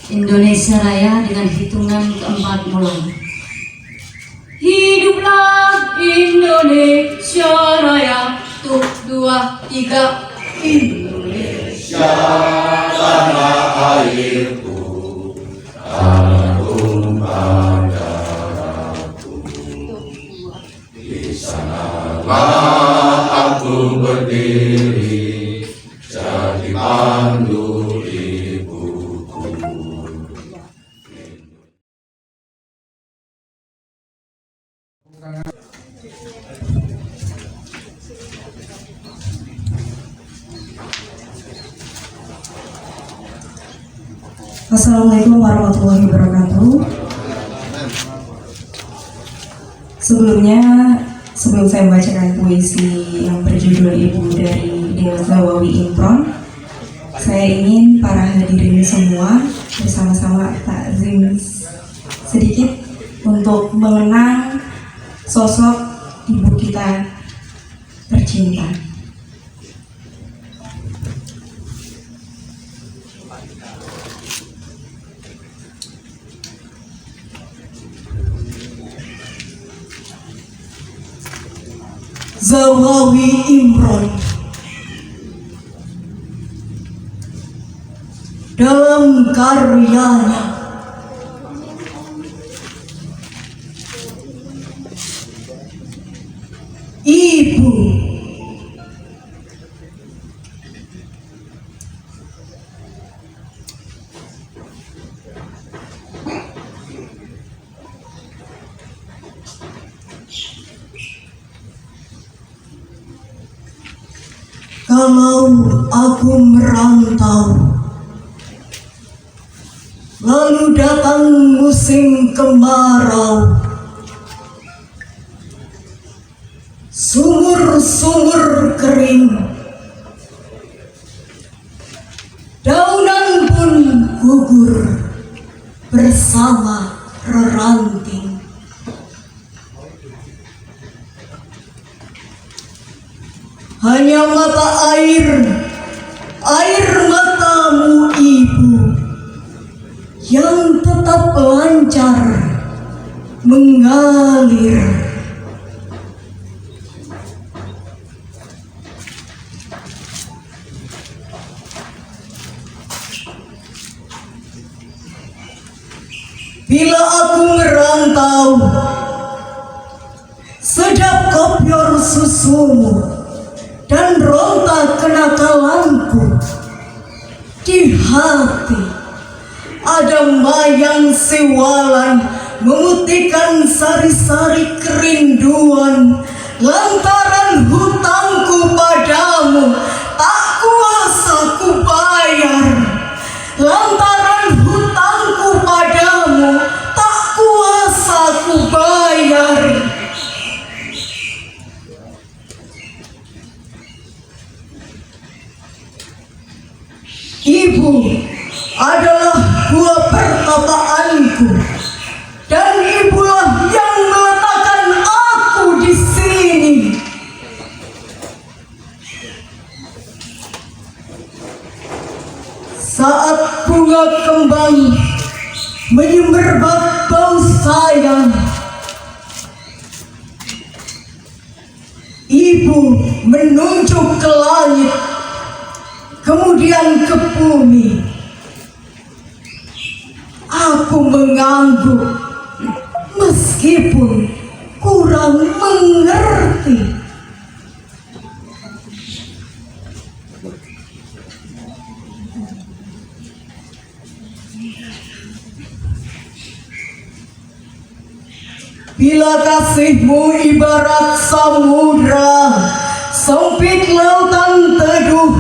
Indonesia Raya dengan hitungan keempat mulai. Hiduplah Indonesia Raya, 1, 2, 3. Indonesia tanah airku, tanah tumpah darahku. Di sanalah aku berdiri, jadi pandu ibuku. Assalamualaikum warahmatullahi wabarakatuh. Sebelum saya membacakan puisi yang berjudul Ibu dari Dewa Zawawi Impron, saya ingin para hadirin semua bersama-sama takzim sedikit untuk mengenang sosok ibu kita tercinta. Zawawi Impron dalam karyanya Ibu kalau aku merantau, lalu datang musim kemarau, sumur-sumur kering, daunan pun gugur bersama reranting. Hanya mata air matamu ibu yang tetap lancar mengalir. Bila aku merantau, sedap kopior susumu dan ronta kenakalanku. Di hati ada mayang siwalan memutihkan sari-sari kerinduan. Lantaran hutangku padamu tak kuasa ku bayar. Lantaran hutangku padamu tak kuasa ku bayar. Ibu adalah buah pertapaanku, dan ibulah yang meletakkan aku di sini. Saat bunga kembang menyemerbak bau sayang, ibu menunjuk ke langit, kemudian ke bumi. Aku mengangguk meskipun kurang mengerti. Bila kasihmu ibarat samudra, sempit lautan teduh,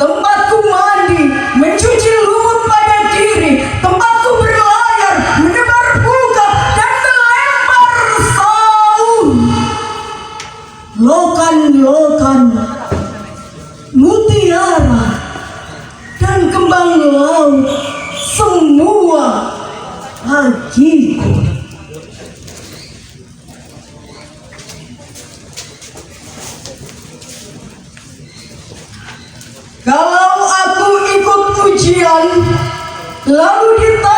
tempatku mandi, mencuci lumut pada diri, tempatku berlayar, menebar bunga dan melempar saung. Lokan-lokan, mutiara, dan kembang laut, semua hajiku. Kalau aku ikut ujian, lalu ditanya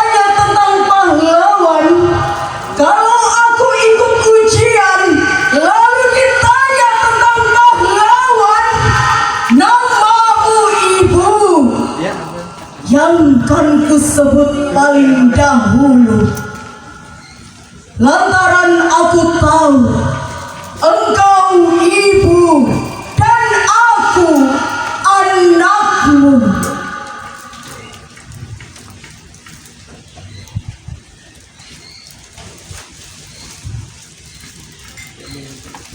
yang kan kusebut paling dahulu. Lantaran aku tahu engkau ibu dan aku anakmu.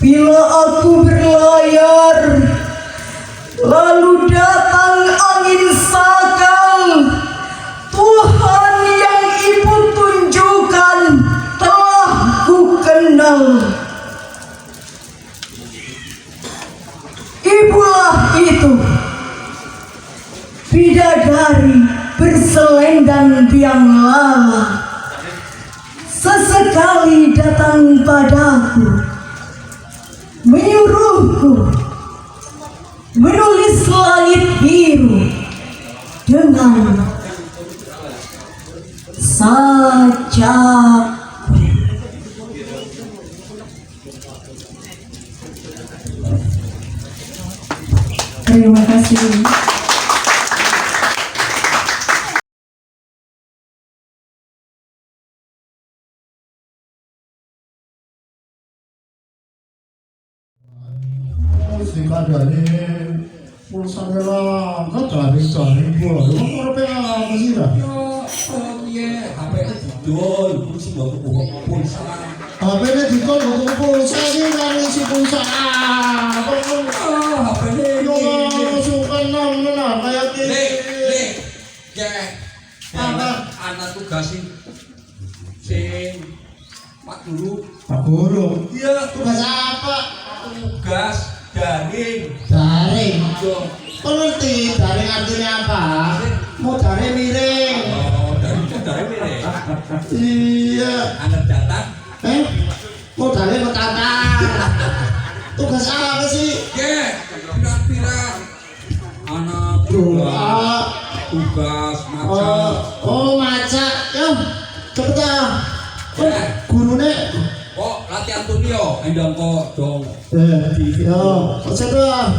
Bila aku berlayar, lalu datang angin sakal, Tuhan yang ibu tunjukkan telah ku kenal. Ibulah itu, bidadari berselendang biang lala, sesekali datang padaku, menyuruhku menulis langit biru dengan sajak. Terima kasih. Dari pulsa bela, kan cari bola. Lu mau apa sih dah? Iya, HP didol, terus buat pulsa. HP-nya dikol butuh pulsa sih, dari si pulsa. HP-nya Yo suka nang kayak Le, gini. ya. Anak tugasin sing Pak Guru. Pak Guru. Iya, Tugas apa? tugas daring. Daring. Yo. Kau ngerti daring artinya apa? Mau daring miring. Oh, daring mere. Iya. Anak datang. Mau daring ketatan. Tugas apa sih? Ya, pirang-pirang. Anak tugas maca. Oh maca. Yo, cepet dah. Ya. Gurune. Kok latihan tunio, endang kok dong. Yo, cepet.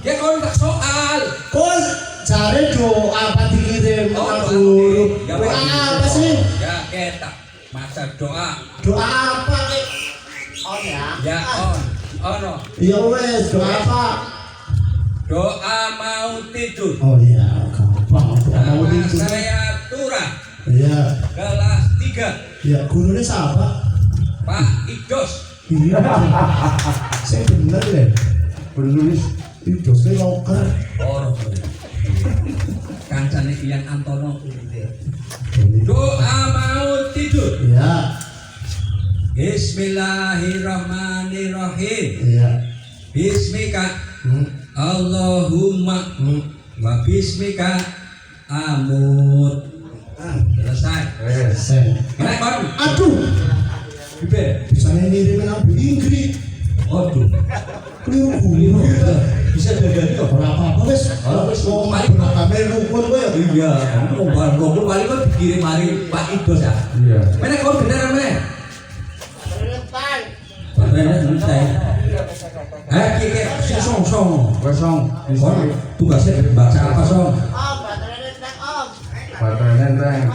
Ya kau tak soal. Kok cari doa apa dikirim Oh, sama doa. guru? Ya, Doa Pak. apa sih? Ya kita maca doa. Doa apa nih? On ya? Ya on. No. Iya wes, doa apa? Doa mau tidur. Oh iya, gampang. Doa mau Nama tidur. saya Tura, Iya, kelas 3. iya gurunya siapa? Pak Idos. Iya, saya bener ya. Penulis itu saya loker. Oh, kancane Ian Antono. Doa mau tidur. Iya, Bismillahirrahmanirrahim. iya. Bismika Allahumma wa bismika amut. Selesai. Sen. Naik baru. Aduh, Bibe. bisa ngirimin Nabi Inggris. Waduh. Keliru guru. Bisa jadi kok. Ora apa-apa wes. Wes mau kamera rukun kowe ya. Iya, kamu barang rokok paling kan dikirim hari Pak Idos ya. Iya. Mana kau beneran mana? Beneran saya. Kiki, si song. Kosong. Kau tugasnya baca apa song? Baterai nenteng.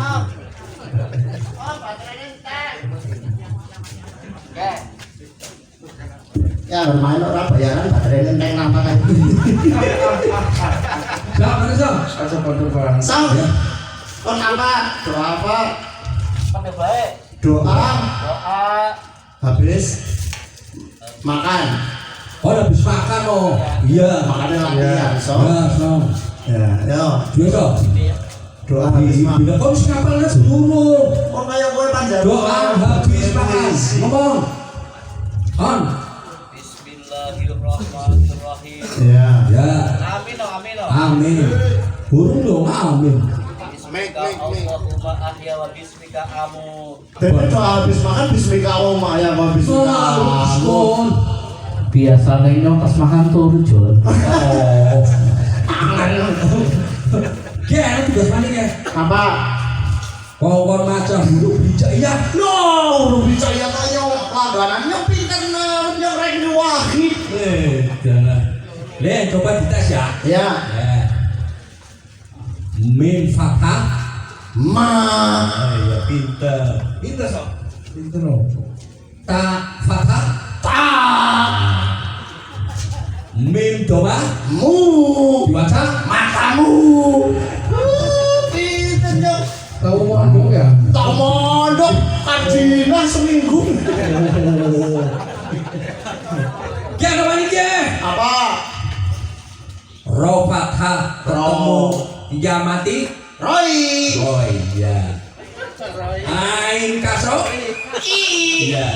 Ya bermain orang bayaran baterai nenteng nama kan. Siapa mana song? Aja foto bang. Sang. Kon apa? Doa apa? Doa. Habis makan. Oh, habis makan oh. Iya. Makannya latihan. So. Ya, song. Ya. Yo. Dua song. Doa habis makan. Bila kau ngapalnya dulu. Oh kayak gue panjang. Doa habis makan. Ngomong. On. Bismillahirrahmanirrahim. Ya. Ya. Amin oh, amin oh. Amin. Burung dong, amin. Bismika Allahumma ahya wa bismika amut. Tapi doa habis makan bismika Allahumma ya wa bismika amut. Son. Biasanya nyong pas makan turu Jol. Oh. Gak, tugas mana ya? Apa? Kongkon maca huruf bijak iya. No, udah bisa ya tanya langganannya pinter yang ranking wahid. Jangan. Le, coba dites ya. Ya. Ya. Mim fathah. Ma. Ya pinter. Pinter sok. Pinter loh. Ta fathah. Ta. Mim doma. Mu. Dibaca Matamu. Pinter yo. Tahu mondok ya? Tak mondok kajian seminggu. Ki ada mana ki? Apa? Ro fathah ketemu ya mati. Roy. Oh iya. Ain kasro. Iya.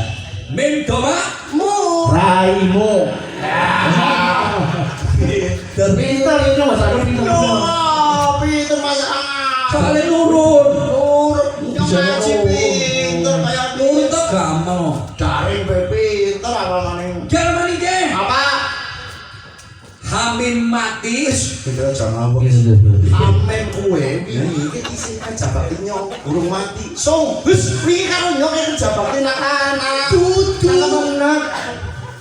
Mim doma. Mu. Raimu. Pinter Itu Mas Agus pinter. Yo, pinter Mas Angas. Soalnya nurun. Nurut, yang ngaji pinter kayak Nurun pinter. tuh gampang. Daring be pinter apa maning? Ki ada mana ki? Apa? Hamin mati. Pinter jangan apa. Amen kue, ini isi kerja bakti nyong, burung mati. Song, ini karo nyong yang kerja bakti anak-anak. Dudu.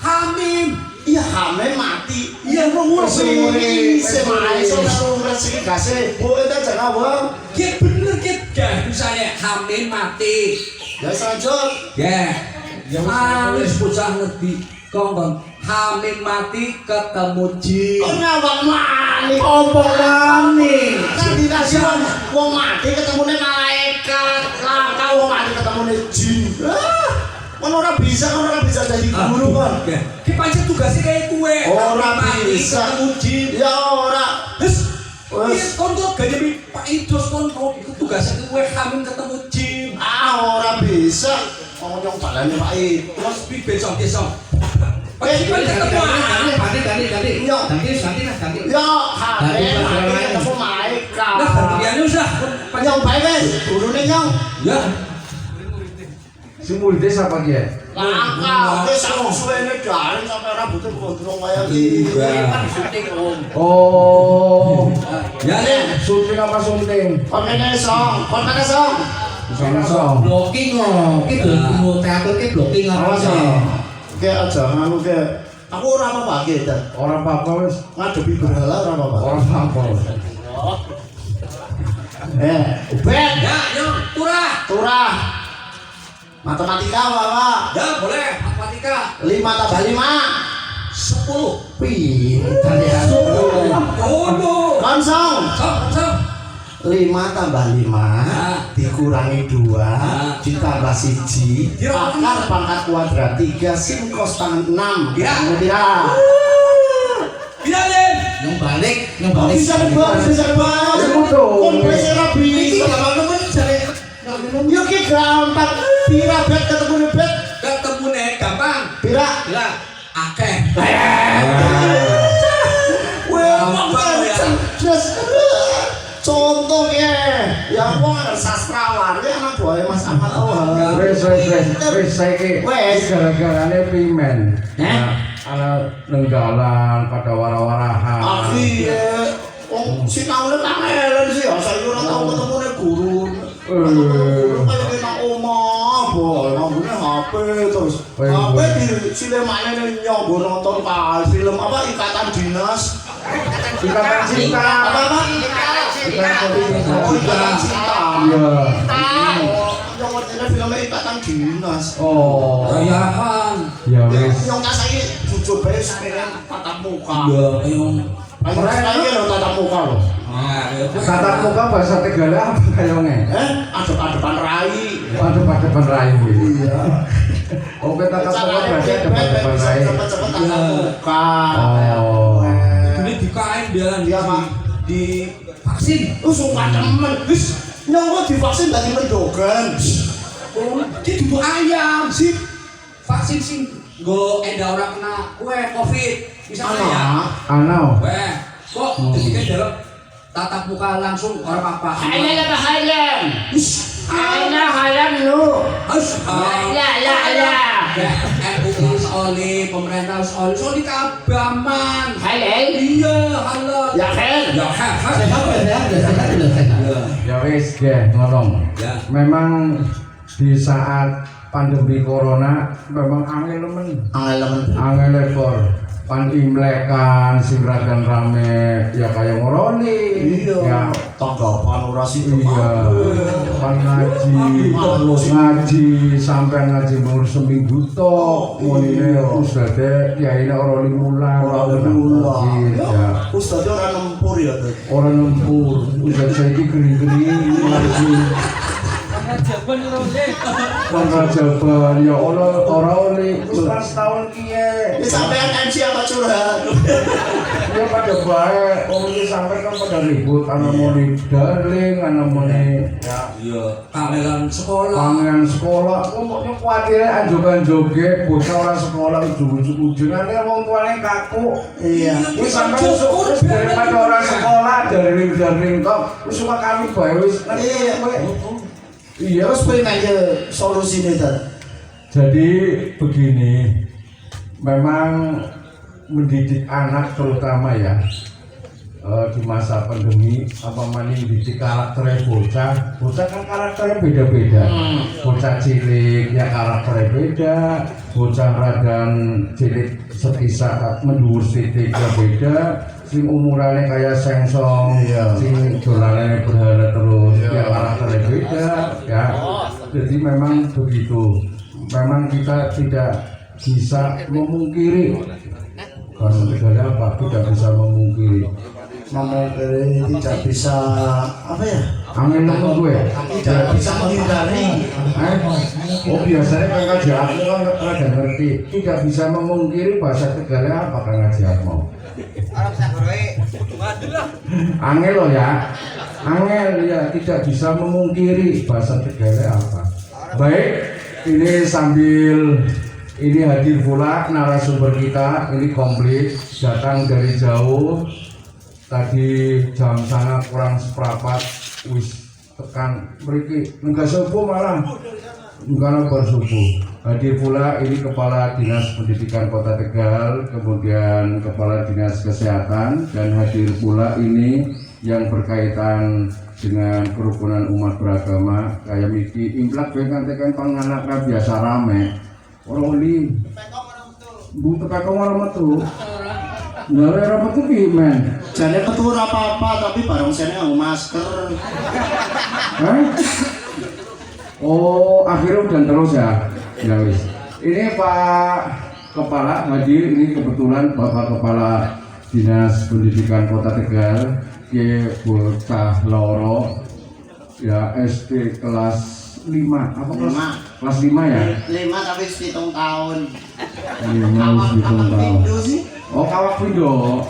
Hamim. Iya Amen mati. Iya ngurus Ini semai so rezeki kasih. Bu itu jangan apa? Ki bener ki. Ya misalnya Hamin mati. Ya saja. Ya. Alis bocah ngerti. Kongkong. Hamin mati ketemu jin. Kok nyawang mani? Ompong mani. Kan dikasih wong mati ketemune malaikat, langka wong mati ketemune jin. Kan ora bisa jadi guru kan. Ki pancen tugasnya kayak kue. Ora Mati bisa. ketemu jin. Ya ora. Wes. Wes. Wes konco gak jadi Pak Idus konco itu tugasnya kue Hamin ketemu jin. Ora bisa. Wong nyong balane Pak I. Terus pi besok. Pasti kan ketemu. Ganti. Yo. Ganti. Yo, hale mati ketemu malaikat. Nah, gantiannya usah. Nyong bae wes, gurune nyong. Ya. Si Mulde siapa dia? Langka, wis aku suwene garing sampe rambutnya gondrong kaya gini. Oh. Ya nih. Syuting apa syuting? Kon kene song. Song. Blocking oh, kita mau teater ke blocking Awas apa ya. Oke aja nganu ke. Aku ora apa-apa ge, Dan. Orang apa wis? Ngadepi berhala ora apa-apa. Orang apa? Bet, Ya, yuk, turah. Matematika apa? Ya, boleh. Matematika. 5 tambah 5. 10. Pintar ya. Oh, Konsong. Sok. 5 tambah 5 dikurangi 2 ditambah 1 akar pangkat kuadrat 3 sin cos tangan 6 kira-kira Bila Den. yang balik bisa nebak Sebut dong. kompleks rabi yuk ki gampang pira bet ketemu nih bet Ketemu nih gampang. pira Bila akeh. gampang ya contoh ya wong sastrawan ya anak buah Mas Ahmad Wes saiki. Wes. Gara-garane pimen. Ana nenggalan pada wara-warahan. akhirnya wong sinaune kangen sih ya saya ora tau ketemune guru kayak kena omah boy ngambune HP terus HP di silemane nyombo nonton film apa ikatan dinas Ikatan cinta. apa ikatan cinta Iya. yang ngerti filmnya ikatan dinas Oh. Rayahan. Ya wes. yang tak saiki jujur bae pengen tatap muka Iya, ayo. ayo saiki lho tatap muka lho Tatap muka bahasa Tegalan apa kayonge? adep-adepan rai Depan rai. Iya. Oke, tatap muka berarti depan rai. cepet-cepet tatap muka Oh. Ini di kain biaran Iya, Pak. di vaksin. sumpah temen nyongko divaksin dari mendogan Oh, dia duduk ayam sih. Vaksin sih. Go enda orang kena kue covid. Misalnya ya. Ano? Weh, kok ketika dalam tatap muka langsung orang apa? RUU soalnya pemerintah soalnya kabeh aman. Iya, halal. Ya, Hen. Ya wis, ge, ngolong. Ya. Memang di saat pandemi corona memang angel men, elemen angel lekor. pan imlekan sing ragan rame ya kaya ngoroni ya tanggapan ora sido iya pan ngaji sampai ngaji umur seminggu tok ngene ustade kiai ora limulah ora ya ustade ora nempur ya ora nempur ustade saiki gering-gering ngaji Rajaban ya ora oleh wis tahun kiye. Wis sampean MC apa curhat? Ya pada bae, wong iki sampe kan pada ribut ana muni darling, ana muni ya Iya, kangelan sekolah. kangen sekolah. Pokoknya kuwatir anjogan joget bocah ora sekolah ujug-ujug-ujungane wong tuane kaku. Iya. Wis sampe wis daripada ora sekolah darling kok wis suka kami bae wis. Iya. Iya, Terus pengen aja solusinya tadi. jadi begini, memang mendidik anak terutama ya di masa pandemi apa mendidik karakter bocah kan karakternya beda-beda. Bocah cilik ya karakternya beda, bocah ragan cilik sepisah mendur titik ya beda. Sing umurannya kayak sengsong, sing dolannya berhala terus, ya karakternya beda, ya. Jadi memang begitu. Memang kita tidak bisa memungkiri. Bahasa Tegalnya apa? Tidak bisa memungkiri. Memungkiri tidak bisa apa ya? Angin nemu gue. Tidak bisa menghindari. Oh biasanya kan ngaji aku kan rada ngerti. Tidak bisa memungkiri bahasa Tegalnya apa kan ngaji aku? Angel loh ya, angel ya tidak bisa memungkiri bahasa Tegalnya apa. Baik, ini sambil ini hadir pula narasumber kita, ini komplit, datang dari jauh. Tadi jam sana kurang seperempat, wis tekan mriki enggak subuh malah. Bukan bersubuh. Hadir pula ini Kepala Dinas Pendidikan Kota Tegal, kemudian Kepala Dinas Kesehatan, dan hadir pula ini yang berkaitan dengan kerukunan umat beragama kayak miki imlek kan tekan panganak biasa rame. Orang ini bu tepekong orang metu. Nggak ada metu pimen. Jane ketur apa-apa tapi bareng sene nganggo masker. Oh, akhirnya udah terus ya. Ya wis. Ini Pak Kepala hadir, ini kebetulan Bapak Kepala Dinas Pendidikan Kota Tegal, ke bocah loro ya SD kelas 5. Apa kelas 5 ya? 5 tapi 7 tahun. 5 tahun. Oh, kawak pindo.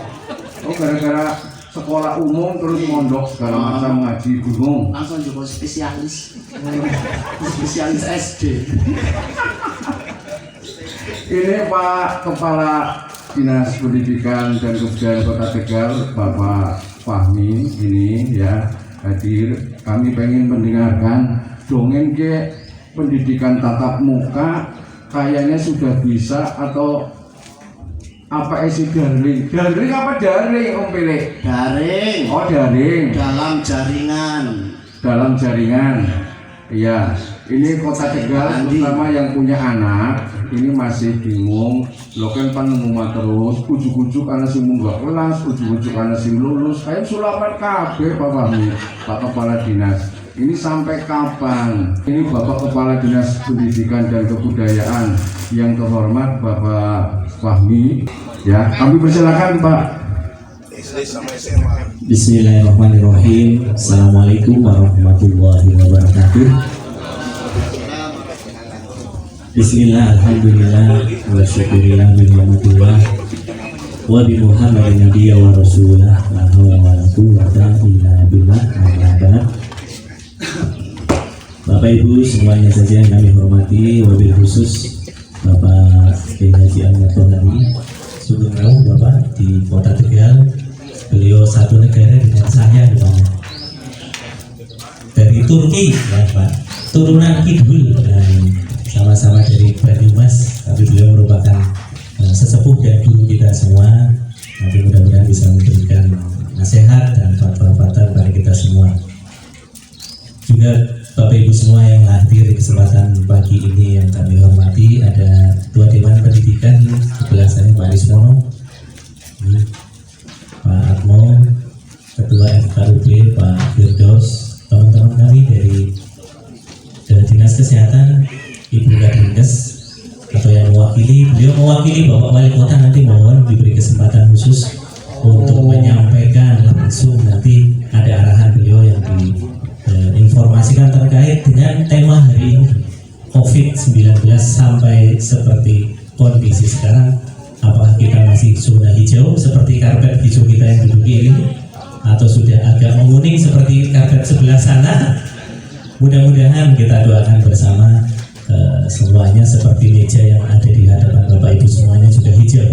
Oh, gara-gara sekolah umum terus mondok segala macam ngaji bingung. Langsung juga spesialis SD. Ini Pak Kepala Dinas Pendidikan dan Kebudayaan Kota Tegal, Bapak Fahmi ini ya hadir. Kami pengen mendengarkan dongeng ke pendidikan tatap muka kayaknya sudah bisa atau apa isi daring? Daring apa daring Om Pilih? Daring. Oh daring. Dalam jaringan. Iya. Ini Kota Tegal terutama yang punya anak ini masih bingung. Lo kan pengumuman terus, ujuk-ujuk anak sing munggah kelas, ujuk-ujuk anak sing lulus. Kayak sulapan kabeh Pak Fahmi, Pak Kepala Dinas. Ini sampai kapan? Ini Bapak Kepala Dinas Pendidikan dan Kebudayaan yang terhormat Bapak Fahmi. Ya, kami persilakan Pak. Bismillahirrahmanirrahim. Assalamualaikum warahmatullahi wabarakatuh. Bismillah, alhamdulillah, wa syukurillah bi ni'matillah wa bi Muhammadin nabiyya wa rasulah la hawla wa la quwwata illa billah. Bapak Ibu semuanya saja yang kami hormati, wabil khusus Bapak Kiai Haji Ahmad Tohari Sugeng Bapak di Kota Tegal. Beliau satu negara dengan saya dari Turki ya Pak, turunan Kidul dan sama-sama dari Banyumas, tapi beliau merupakan sesepuh dan guru kita semua. Nanti mudah-mudahan bisa memberikan nasihat dan fatwa-fatwa pada kita semua. Juga Bapak Ibu semua yang hadir di kesempatan pagi ini yang kami hormati, ada Ketua Dewan Pendidikan, sebelah saya Pak Arismono, Pak Atmo, Ketua FKUB Pak Firdaus, teman-teman kami dari Dinas Kesehatan, Ibu Kadindes, atau yang beliau mewakili Bapak Wali Kota, nanti mohon diberi kesempatan khusus untuk menyampaikan langsung, nanti ada arahan beliau yang diinformasikan terkait dengan tema hari ini, COVID-19 sampai seperti kondisi sekarang. Apakah kita masih zona hijau seperti karpet hijau kita yang duduk ini, atau sudah agak menguning seperti karpet sebelah sana? Mudah-mudahan kita doakan bersama semuanya seperti meja yang ada di hadapan Bapak Ibu semuanya juga hijau.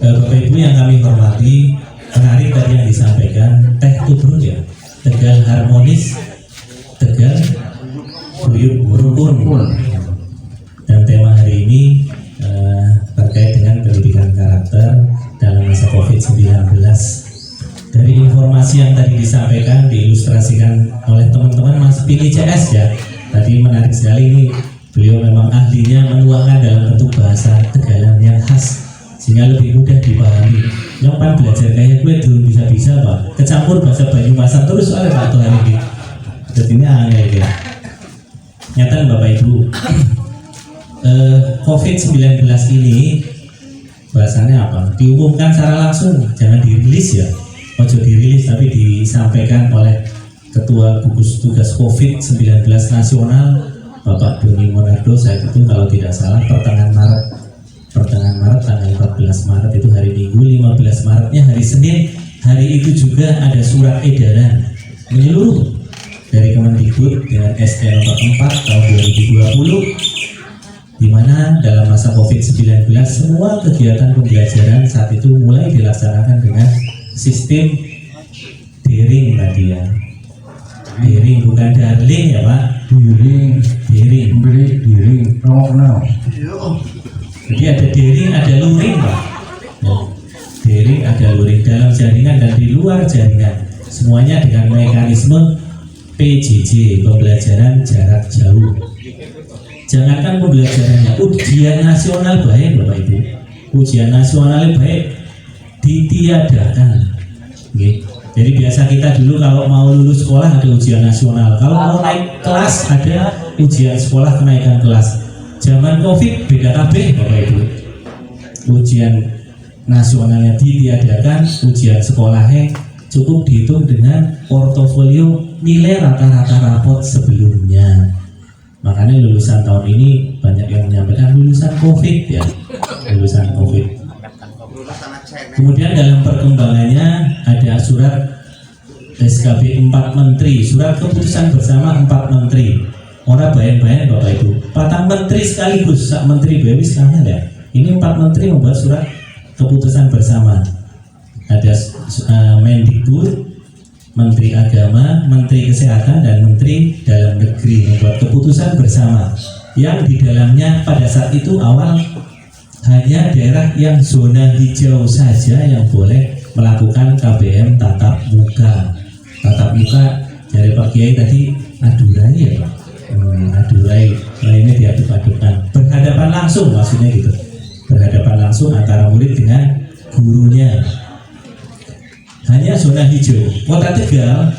Bapak Ibu yang kami hormati, menarik tadi yang disampaikan, teh tubruk ya, Tegal harmonis, Tegal guyub rukun. Dan tema hari ini terkait dengan pendidikan karakter dalam masa COVID-19. Dari informasi yang tadi disampaikan, diilustrasikan oleh teman-teman Mas Pilih CS ya, tadi menarik sekali, ini beliau memang ahlinya menuangkan dalam bentuk bahasa Tegalan yang khas sehingga lebih mudah dipahami. Yang pan belajar kayak gue belum bisa-bisa Pak, kecampur bahasa Banyumasan terus oleh Pak Tuhan ini. Jadi ini angel ya. Nyata Bapak Ibu, COVID-19 ini bahasanya apa? Diumumkan secara langsung, jangan dirilis ya, ojo dirilis, tapi disampaikan oleh Ketua Gugus Tugas COVID-19 Nasional Bapak Doni Monardo saat itu kalau tidak salah pertengahan Maret tanggal 14 Maret itu hari Minggu, 15 Maretnya hari Senin. Hari itu juga ada surat edaran menyeluruh dari Kemendikbud dengan SK nomor 4 tahun 2020, di mana dalam masa COVID-19 semua kegiatan pembelajaran saat itu mulai dilaksanakan dengan sistem daring tadi ya. Daring bukan darling ya Pak. Daring. Jadi ada daring, ada luring Pak. Ya. Daring, ada luring dalam jaringan dan di luar jaringan. Semuanya dengan mekanisme PJJ, pembelajaran jarak jauh. Jangankan pembelajarannya, ujian nasional baik Bapak Ibu, ujian nasional baik ditiadakan. Okay. Jadi biasa kita dulu kalau mau lulus sekolah ada ujian nasional, kalau mau naik kelas ada ujian sekolah kenaikan kelas. Zaman COVID beda kabeh Bapak Ibu, ujian nasionalnya ditiadakan, ujian sekolahnya cukup dihitung dengan portofolio nilai rata-rata rapot sebelumnya. Makanya lulusan tahun ini banyak yang menyampaikan lulusan COVID ya, lulusan COVID. Kemudian dalam perkembangannya ada surat SKB 4 Menteri, surat keputusan bersama 4 Menteri. Orang bayan-bayan Bapak Ibu, patang menteri sekaligus, sak menteri BW sekalian ya. Ini 4 menteri membuat surat keputusan bersama. Ada Mendikbud, Menteri Agama, Menteri Kesehatan, dan Menteri Dalam Negeri membuat keputusan bersama yang di dalamnya pada saat itu awal hanya daerah yang zona hijau saja yang boleh melakukan KBM tatap muka. Tatap muka dari Pak Kiai tadi adurai ya Pak, adurai lainnya diaduk-adukkan, berhadapan langsung maksudnya gitu, berhadapan langsung antara murid dengan gurunya. Hanya zona hijau. Kota Tegal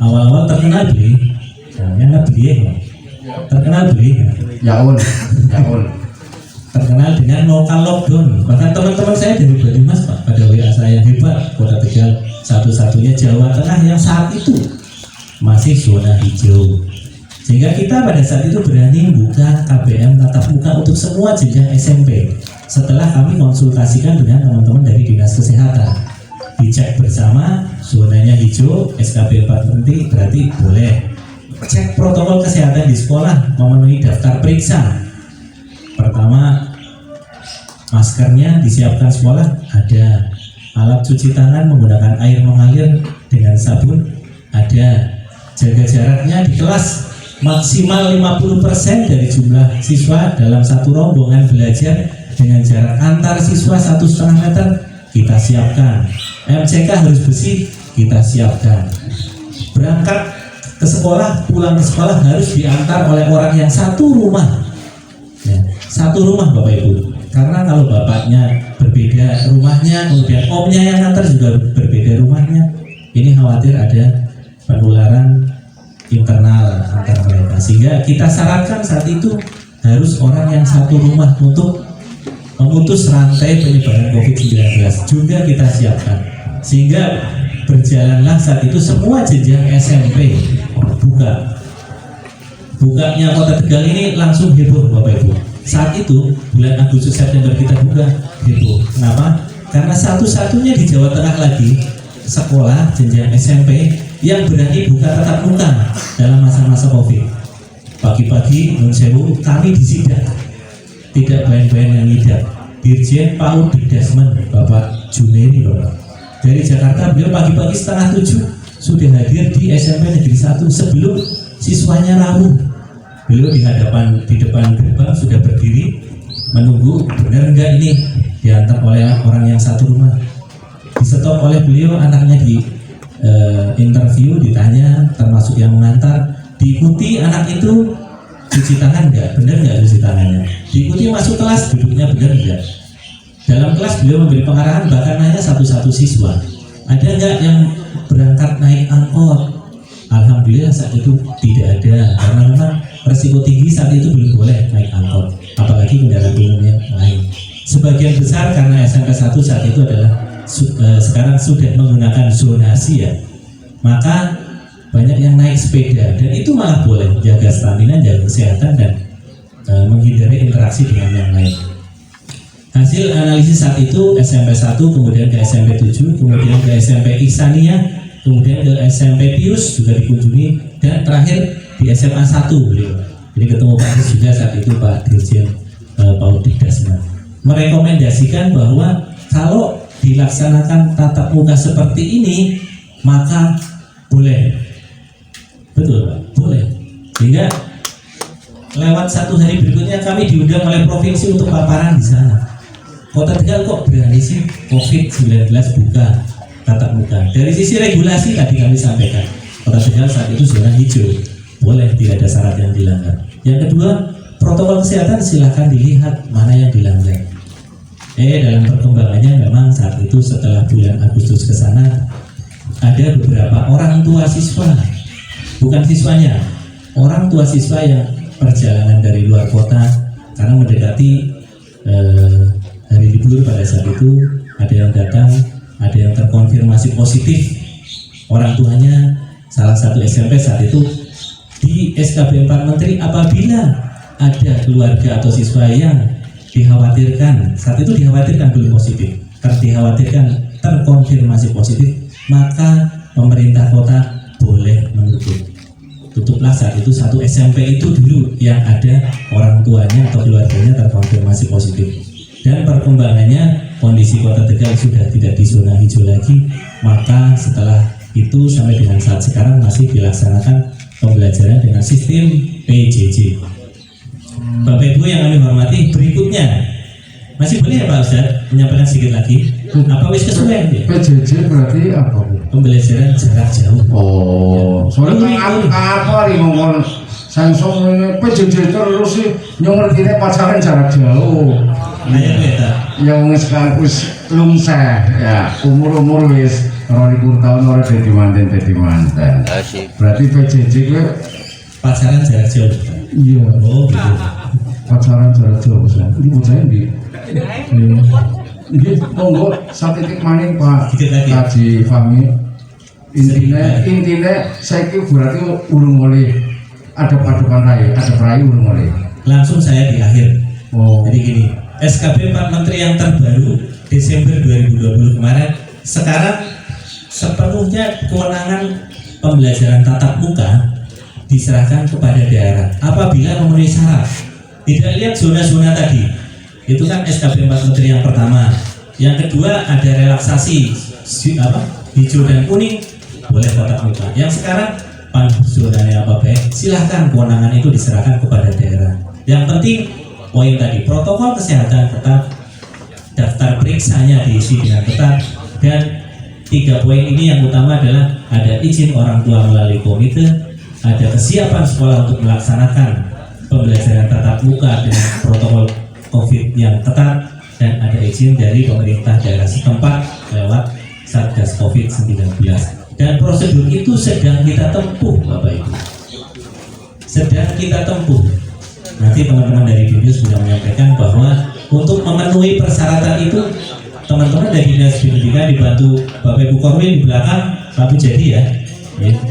awal-awal terkenal beli, yang beli terkenal beli, Yaun. terkenal dengan lokal lockdown. Bahkan teman-teman saya dari Banyumas Pak, pada WA saya, hebat Kota Tegal satu-satunya Jawa Tengah yang saat itu masih zona hijau. Sehingga kita pada saat itu berani membuka KBM tatap muka untuk semua jenjang SMP. Setelah kami konsultasikan dengan teman-teman dari Dinas Kesehatan, dicek bersama zonanya hijau, SKB 4 Menteri berarti boleh. Cek protokol kesehatan di sekolah, memenuhi daftar periksa. Pertama, maskernya disiapkan sekolah ada, alat cuci tangan menggunakan air mengalir dengan sabun ada, jaga jaraknya di kelas maksimal 50% dari jumlah siswa dalam satu rombongan belajar dengan jarak antar siswa 1,5 meter kita siapkan. MCK harus bersih, kita siapkan. Berangkat ke sekolah, pulang ke sekolah harus diantar oleh orang yang satu rumah ya, satu rumah Bapak Ibu, Karena kalau bapaknya berbeda rumahnya, kemudian omnya yang ngantar juga berbeda rumahnya, ini khawatir ada penularan internal antar mereka. Sehingga kita syaratkan saat itu harus orang yang satu rumah untuk memutus rantai penyebaran COVID-19 juga kita siapkan. Sehingga berjalanlah saat itu semua jenjang SMP bukanya Kota Tegal ini langsung heboh Bapak Ibu. Saat itu bulan Agustus September kita buka heboh. Kenapa? Karena satu-satunya di Jawa Tengah lagi sekolah jenjang SMP yang berani buka tatap muka dalam masa-masa COVID. Pagi-pagi Nun Sewu kami disidak, tidak main-main yang tidak. Dirjen PAUD Dikdasmen Bapak Juneri Bapak dari Jakarta, beliau pagi-pagi 6:30 sudah hadir di SMP Negeri 1 sebelum siswanya rawuh. Beliau di depan gerbang sudah berdiri menunggu benar enggak ini diantar oleh orang yang satu rumah. Disetop oleh beliau, anaknya di interview, ditanya termasuk yang mengantar, diikuti anak itu cuci tangan enggak, benar enggak cuci tangannya, diikuti masuk kelas duduknya benar enggak. Dalam kelas beliau memberi pengarahan, bahkan nanya satu-satu siswa, ada enggak yang berangkat naik angkot? Alhamdulillah saat itu tidak ada, karena memang resiko tinggi saat itu belum boleh naik angkot, apalagi kendaraan umum yang lain. Sebagian besar karena SMP 1 saat itu adalah sekarang sudah menggunakan zonasi ya, maka banyak yang naik sepeda, dan itu malah boleh jaga stamina, jaga kesehatan, dan menghindari interaksi dengan yang lain. Hasil analisis saat itu SMP 1, kemudian ke SMP 7, kemudian ke SMP Ihsaniyah, kemudian ke SMP Pius juga dikunjungi, dan terakhir di SMA 1 beliau. Jadi ketemu Pak Dis juga saat itu, Pak Dirjen PAUD Dikdasmen, merekomendasikan bahwa kalau dilaksanakan tatap muka seperti ini maka boleh, betul Pak, boleh. Sehingga lewat 1 hari berikutnya kami diundang oleh provinsi untuk paparan di sana. Kota Tegal kok berani sih COVID-19 buka tatap muka. Dari sisi regulasi tadi kami sampaikan, Kota Tegal saat itu zona hijau, boleh, tidak ada syarat yang dilanggar. Yang kedua, protokol kesehatan silahkan dilihat mana yang dilanggar. Dalam perkembangannya memang saat itu setelah bulan Agustus ke sana ada beberapa orang tua siswa, bukan siswanya, orang tua siswa yang perjalanan dari luar kota karena mendekati hari libur pada saat itu, ada yang datang, ada yang terkonfirmasi positif. Orang tuanya salah satu SMP saat itu di SKB 4 Menteri, apabila ada keluarga atau siswa yang dikhawatirkan, saat itu dikhawatirkan belum positif, dikhawatirkan terkonfirmasi positif, maka pemerintah kota boleh menutup. Tutuplah saat itu 1 SMP itu dulu yang ada orang tuanya atau keluarganya terkonfirmasi positif. Dan perkembangannya kondisi Kota Tegal sudah tidak di zona hijau lagi, maka setelah itu sampai dengan saat sekarang masih dilaksanakan pembelajaran dengan sistem PJJ. Bapak Ibu yang kami hormati, berikutnya masih boleh ya Pak Ustadz menyampaikan sedikit lagi? Apa wis kesuwen ya? PJJ berarti apa Bu? Pembelajaran jarak jauh. Oh, soalnya apa nih ngomong Samsung ini PJJ terus sih yang ngertinya pacaran jarak jauh. Ayo kita. Yang sekarang wis lumseh ya, umur wis 20 tahun ora dadi manten. Berarti PJJ ku pacaran jarak jauh. iya. Oh gitu. Pacaran jarak jauh Ustaz. Ini bocah ndi? Nggih, monggo satitik maning Pak Dikit lagi. Kaji Fahmi. Intinya saiki berarti urung oleh ada padukan raya, ada perayu urung oleh. Langsung saya di akhir. Oh. Jadi gini, SKB 4 Menteri yang terbaru Desember 2020 kemarin, sekarang sepenuhnya kewenangan pembelajaran tatap muka diserahkan kepada daerah apabila memenuhi syarat. Tidak lihat zona-zona tadi, itu kan SKB 4 Menteri yang pertama. Yang kedua ada relaksasi hijau dan kuning, boleh tatap muka. Yang sekarang zonanya apa baik, silahkan kewenangan itu diserahkan kepada daerah. Yang penting poin tadi, protokol kesehatan ketat, daftar periksanya diisi dengan ketat, dan 3 poin ini yang utama adalah ada izin orang tua melalui komite, ada kesiapan sekolah untuk melaksanakan pembelajaran tatap muka dengan protokol COVID yang ketat dan ada izin dari pemerintah daerah setempat lewat Satgas COVID-19. Dan prosedur itu sedang kita tempuh, Bapak Ibu. Sedang kita tempuh. Nanti teman-teman dari Dinas sudah menyampaikan bahwa untuk memenuhi persyaratan itu teman-teman dari Dinas Pendidikan dibantu Bapak Ibu Korwin di belakang Pak Jadi ya.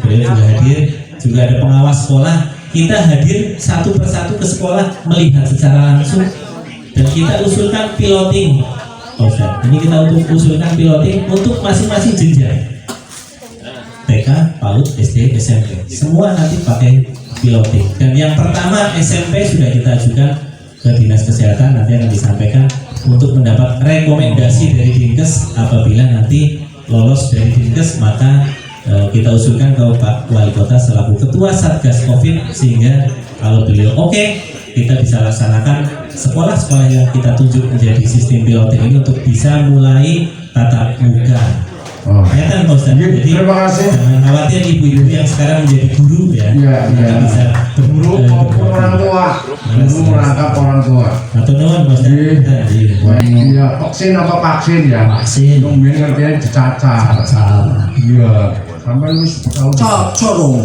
Beliau juga hadir, juga ada pengawas sekolah. Kita hadir satu persatu ke sekolah melihat secara langsung dan kita usulkan piloting. Ini kita usulkan piloting untuk masing-masing jenjang TK, PAUD, SD, SMP. Semua nanti pakai piloting. Dan yang pertama SMP sudah kita ajukan ke Dinas Kesehatan, nanti akan disampaikan untuk mendapat rekomendasi dari Dinkes. Apabila nanti lolos dari Dinkes, maka kita usulkan ke Pak Wali Kota selaku Ketua Satgas COVID, sehingga kalau beliau oke, kita bisa laksanakan sekolah-sekolah yang kita tunjuk menjadi sistem piloting ini untuk bisa mulai tatap muka. Ya kan Pak Ustadz? Jadi terima kasih. jangan khawatir ibu-ibu yang sekarang menjadi guru ya. Iya. Bisa Guru maupun orang tua. Guru merangkap orang tua. Atau nuwun Pak Ustadz. Iya, vaksin apa vaksin ya? Vaksin. Nungguin ngertinya dicacat. Iya. Sampai lu tahu. Caca dong.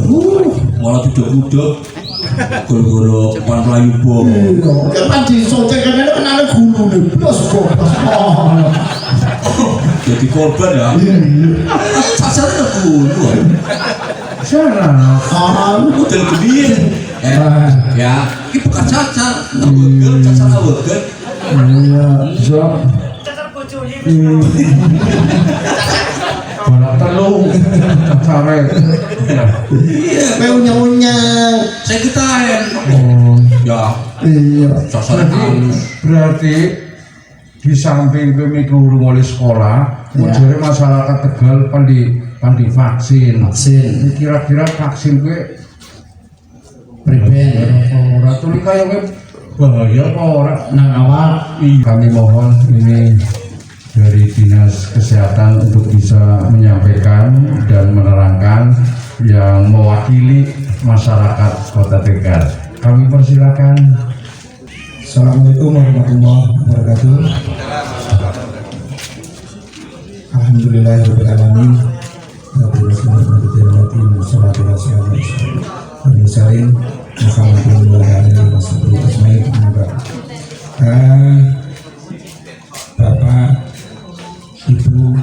Malah duduk-duduk. Goro-goro pan Melayu bom. Ya kan disocek kan itu kenalnya guru nih. Bos kok. Jadi korban ya. Cacarnya guru. Sana. Model gede. Ya, ini bukan cacar. Awegen, cacar awegen. Iya, bisa. Balap telung. Cacaret. Iya, unyang-unyang. Saya ketahuan. Ya. Iya. Cacar Berarti di samping kami guru oleh sekolah, jadi masyarakat Tegal pandi vaksin. Ini kira-kira vaksin gue prevent. Ora tuli kaya bahaya apa ora? Nang awal Kami mohon ini dari Dinas Kesehatan untuk bisa menyampaikan dan menerangkan yang mewakili masyarakat Kota Tegal. Kami persilakan. Assalamualaikum warahmatullahi wabarakatuh. Alhamdulillahirabbil alamin. Bapak, Ibu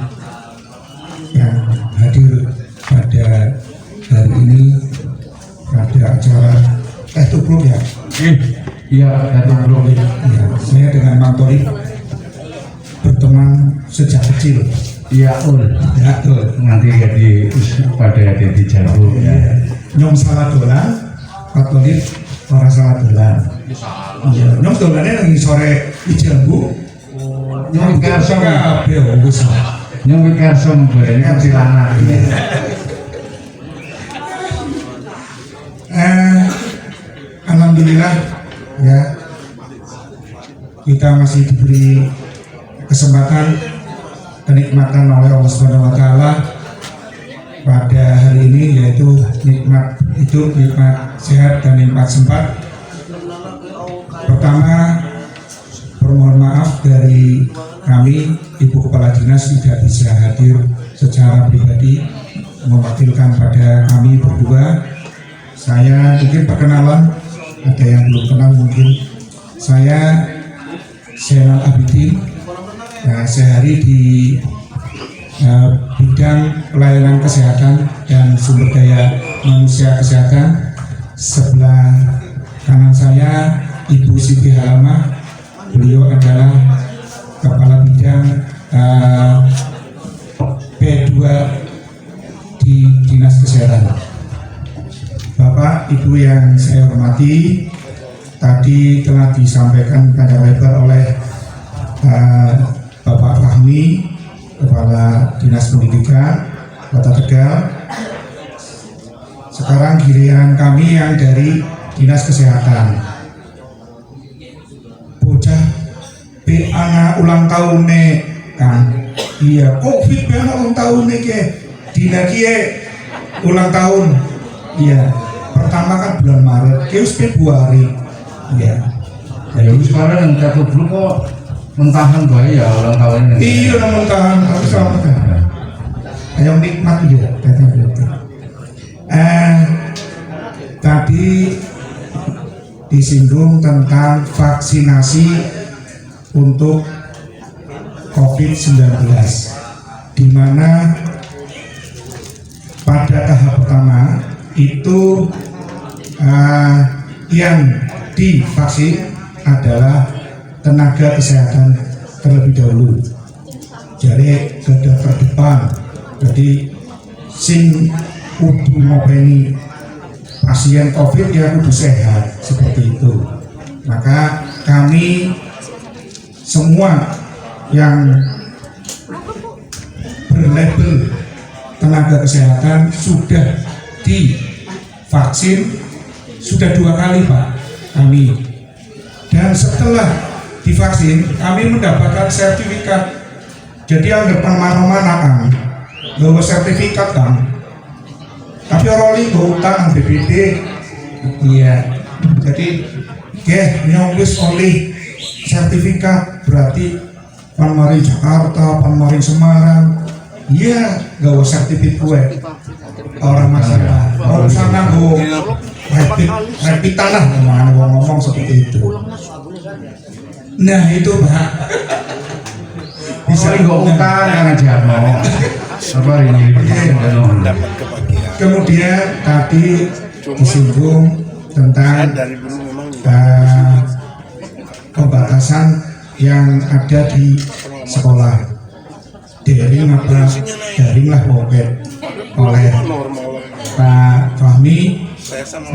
yang hadir pada hari ini pada acara tubruk ya. Iya, dari belum. Ya, saya dengan Mang Tori berteman sejak kecil. Iya, Ya, nanti jadi pada jadi jago ya. Nyom salah dolan, Katolik orang salah dolan. Iya, nyom dolannya lagi sore di Jambu. Nyom kersom, bagus. nyom kersom badannya kuntilanak. Alhamdulillah ya, kita masih diberi kesempatan kenikmatan oleh Allah Subhanahu wa Ta'ala pada hari ini, yaitu nikmat hidup, nikmat sehat, dan nikmat sempat. Pertama, permohon maaf dari kami, Ibu Kepala Dinas tidak bisa hadir secara pribadi, mewakilkan pada kami berdua. Saya mungkin perkenalan, ada yang belum kenal mungkin. Saya Zainal Abidin, sehari di bidang pelayanan kesehatan dan sumber daya manusia kesehatan. Sebelah kanan saya Ibu Siti Halama, beliau adalah kepala bidang P2 di Dinas Kesehatan. Bapak, Ibu yang saya hormati, tadi telah disampaikan panjang lebar oleh Bapak Fahmi, Kepala Dinas Pendidikan Kota Tegal. Sekarang giliran kami yang dari Dinas Kesehatan. Bocah anak ulang tahun kan? Iya, COVID anak ulang tahun ke Dina kie ulang tahun. Iya. Pertama kan bulan Maret, Februari, ya. Ya sekarang yang ketubruk kok mentahan bae ya orang kawin. Iya namun tahan tapi selamat kan. Ayo nikmat juga tadi disinggung tentang vaksinasi untuk COVID-19 di mana pada tahap pertama itu yang divaksin adalah tenaga kesehatan terlebih dahulu. Jadi garda terdepan. Jadi sing kudu ngopeni pasien COVID ya kudu sehat seperti itu. Maka kami semua yang berlabel tenaga kesehatan sudah divaksin sudah 2 kali Pak kami, dan setelah divaksin kami mendapatkan sertifikat. Jadi yang depan mana-mana kan bawa sertifikat kan, tapi orang lain bawa utang BPD. Iya, jadi yang wis oleh sertifikat berarti Panmari Jakarta, Panmari Semarang, iya gawe sertifikat gue orang masalah. Orang sana gue rapid tanah ngomong seperti itu. Nah itu Pak, bisa nggak utang karena jamo. Apa ini? Kemudian tadi disinggung tentang pembatasan yang ada di sekolah, daring apa daring lah pokoknya oleh Pak Fahmi.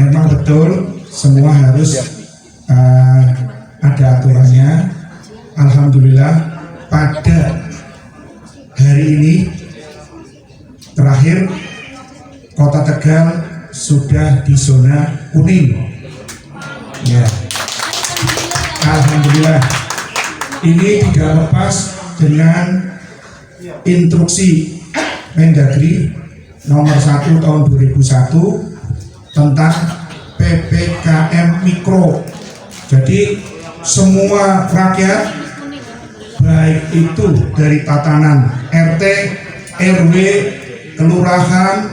Memang betul semua harus ada aturannya. Alhamdulillah pada hari ini terakhir Kota Tegal sudah di zona kuning. Ya, alhamdulillah. Ini tidak lepas dengan instruksi Mendagri nomor 1 tahun 2001 tentang PPKM Mikro. Jadi semua rakyat baik itu dari tatanan RT, RW, kelurahan,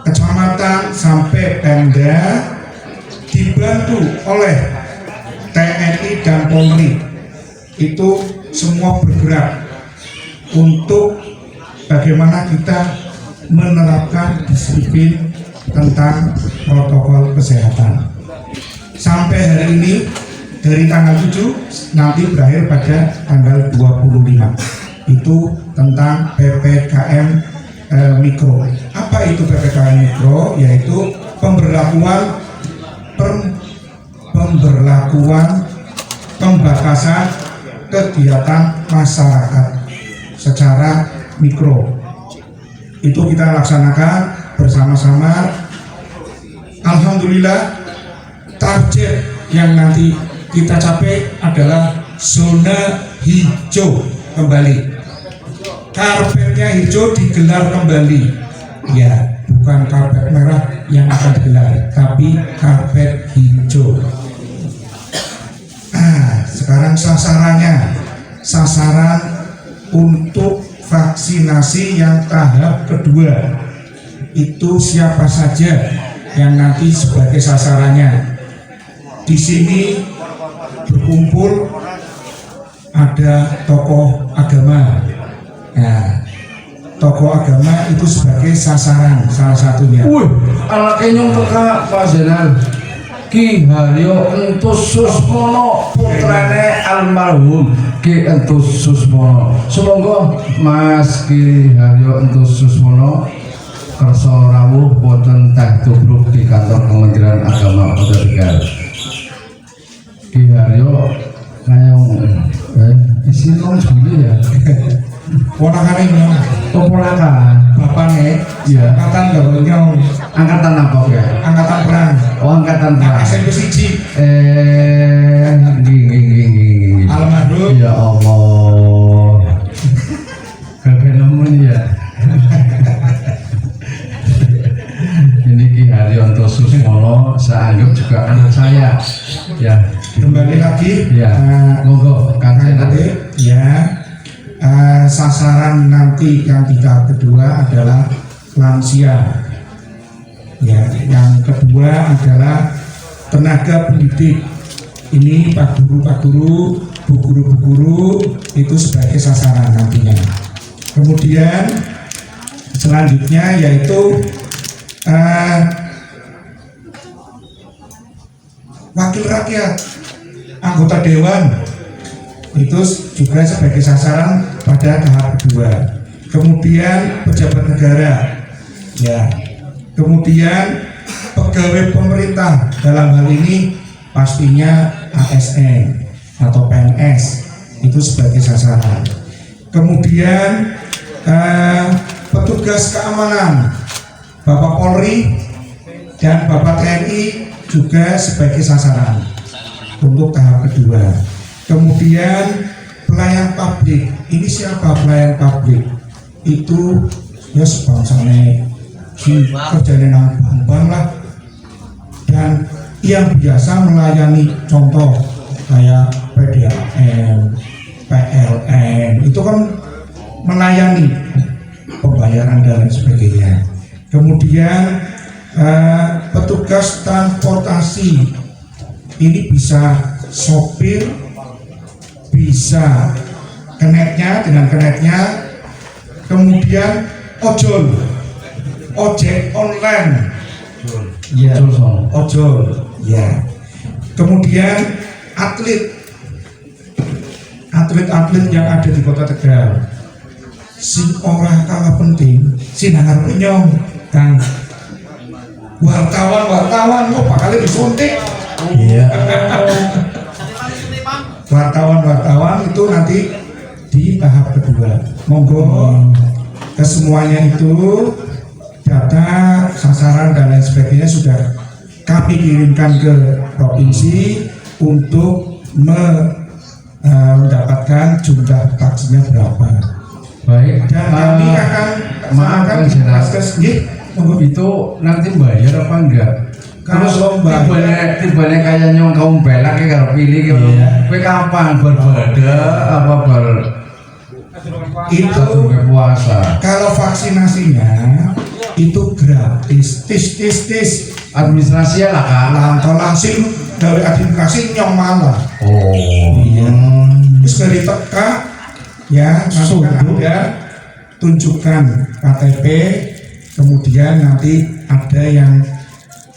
kecamatan sampai Pemda dibantu oleh TNI dan Polri, itu semua bergerak untuk bagaimana kita menerapkan disiplin tentang protokol kesehatan. Sampai hari ini dari tanggal 7 nanti berakhir pada tanggal 25. Itu tentang PPKM Mikro. Apa itu PPKM Mikro? Yaitu pembatasan kegiatan masyarakat secara mikro. Itu kita laksanakan bersama-sama. Alhamdulillah target yang nanti kita capai adalah zona hijau kembali. Karpetnya hijau digelar kembali. Ya, bukan karpet merah yang akan digelar, tapi karpet hijau. Sekarang sasaran untuk vaksinasi yang tahap kedua itu siapa saja yang nanti sebagai sasarannya. Di sini berkumpul ada tokoh agama. Nah, tokoh agama itu sebagai sasaran salah satunya. Anaknya nyumpuk Pak Zainal Ki Haryo Entus Susmono, putrane almarhum Ki Entus Susmono. Semoga Mas Ki Haryo Entus Susmono kersa rawuh wonten teh tubruk di kantor Kementerian Agama Kota Tegal. Ki Haryo isi nom dulu ya. Ponakan ini, Ponakan, bapaknya, ya. Angkatan apa ya? Angkatan perang. Oh, angkatan perang. SMP 1. Almarhum. Ya Allah. Kagak nemen ya. Ini Ki Haryo Entus Susmono saya anggap juga anak saya. Ya, Kembali lagi, ya, monggo Kang Zenar. ya, sasaran nanti yang di tahap kedua adalah lansia. Ya, yang kedua adalah tenaga pendidik. Ini Pak Guru, Bu Guru itu sebagai sasaran nantinya. Kemudian selanjutnya yaitu wakil rakyat, anggota dewan itu juga sebagai sasaran pada tahap kedua. Kemudian pejabat negara, ya. Kemudian pegawai pemerintah, dalam hal ini pastinya ASN atau PNS itu sebagai sasaran. Kemudian petugas keamanan, Bapak Polri dan Bapak TNI juga sebagai sasaran untuk tahap kedua. Kemudian pelayan publik, ini siapa pelayan publik? Itu ya sebangsane kerjanya nang bank lah, dan yang biasa melayani contoh kayak PDAM, PLN itu kan melayani pembayaran dan lain sebagainya. Kemudian petugas transportasi ini bisa sopir, bisa kenetnya dengan kenetnya, kemudian ojek online, ya, ojol, ya. Kemudian atlet yang ada di Kota Tegal, sing ora kalah penting, sinar penyong, dan wartawan kok bakal disuntik. Iya. Wartawan itu nanti di tahap kedua. Monggo kesemuanya itu data, sasaran dan lain sebagainya sudah kami kirimkan ke provinsi untuk mendapatkan jumlah vaksinnya berapa. Baik, Dan kami akan maaf Kang Zenar, itu nanti bayar apa enggak? Kalau tibanya kayak nyong kaum belak ya kalau pilih gitu. Kowe kapan berbeda apa itu puasa? kalau vaksinasinya itu gratis, tis Administrasi lah Kak. langsung dari administrasi nyong malah. Oh. Iya. Terus dari teka ya nanti kan ada tunjukkan KTP, kemudian nanti ada yang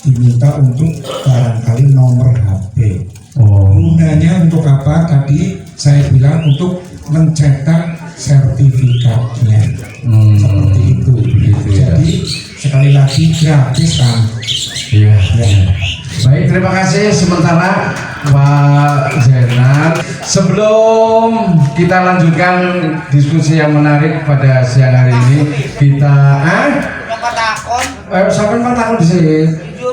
diminta untuk barangkali nomor HP. Oh. Gunanya untuk apa? Tadi saya bilang untuk mencetak sertifikatnya. Seperti itu. Gitu ya. Jadi sekali lagi gratis kan. Iya. Baik, terima kasih sementara Pak Zenar. Sebelum kita lanjutkan diskusi yang menarik pada siang hari ini, kita sampai takon di sini.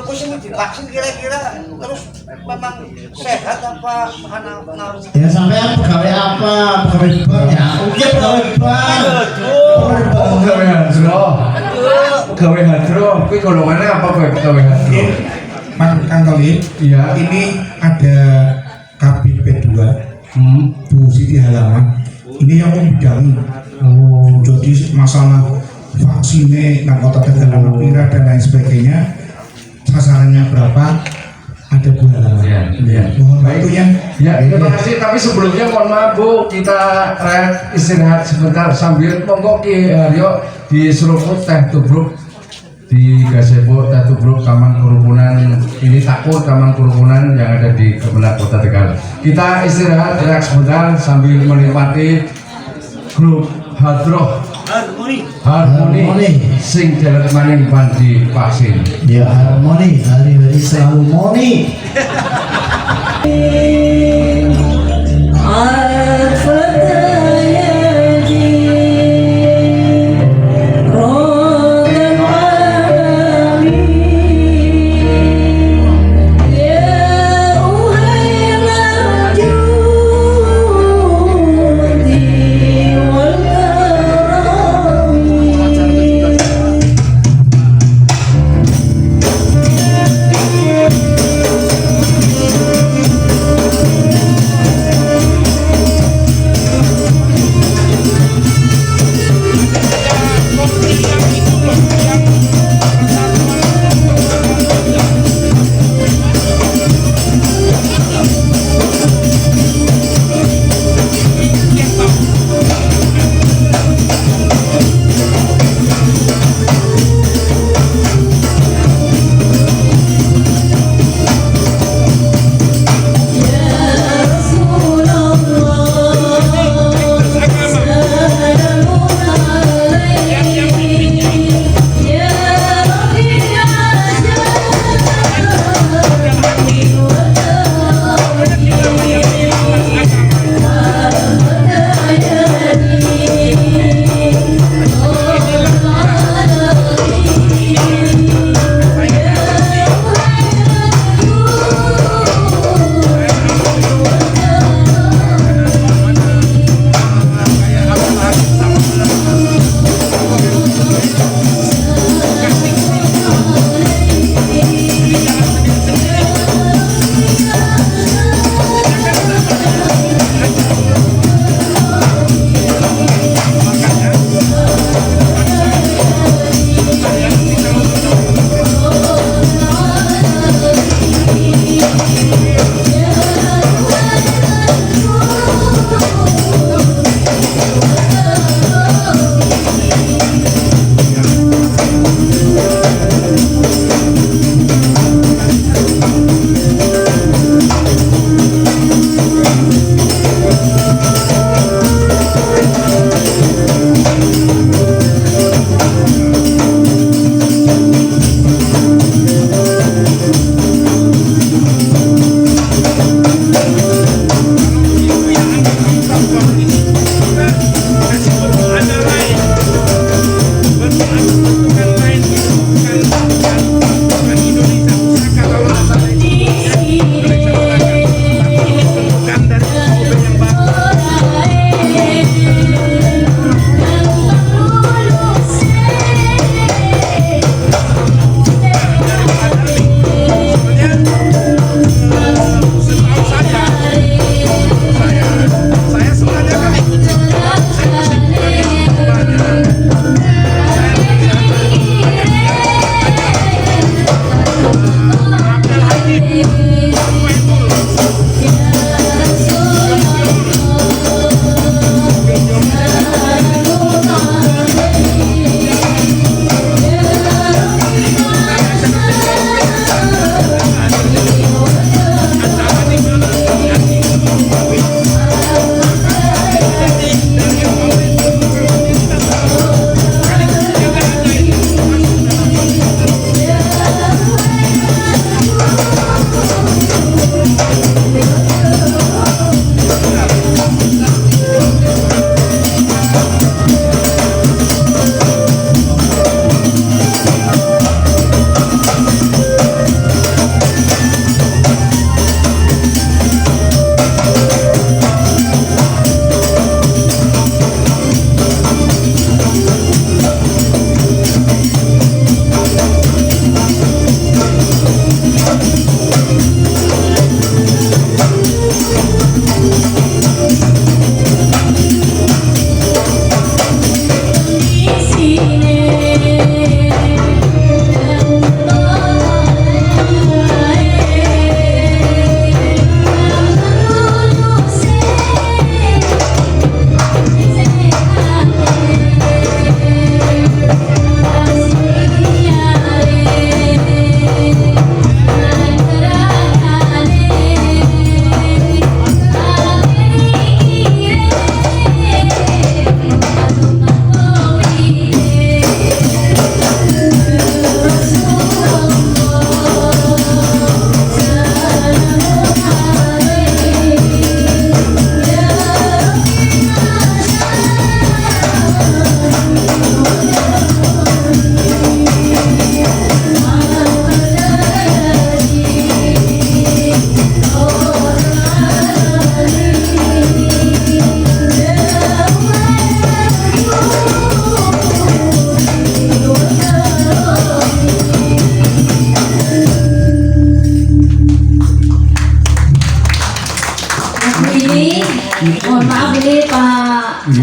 Aku sih divaksin kira-kira terus memang sehat apa Ya sampean pegawai apa? Pegawai bank ya? Oke pegawai bank. Pegawai hadro. Pegawai hadro. Kuwi golongannya apa pegawai hadro? Kang Tolib, Iya. ini ada Kabid P2, Bu Siti Halaman. Ini yang membidangi. Jadi masalah vaksinnya, nang Kota Tegal, Pira dan lain sebagainya, sasarannya berapa? Ada Bu Halaman. Iya. Mohon waktunya. Ya, terima kasih. Tapi sebelumnya mohon maaf Bu, kita istirahat sebentar sambil monggo Ki Haryo di seruput teh tubruk di Gazebo teh tubruk Taman Kerukunan ini takut Taman Kerukunan yang ada di Kemenak Kota Tegal. Kita istirahat sebentar sambil menikmati grup Hadroh Harmoni sing jalan maning pandi vaksin. Ya harmoni, hari-hari selalu moni.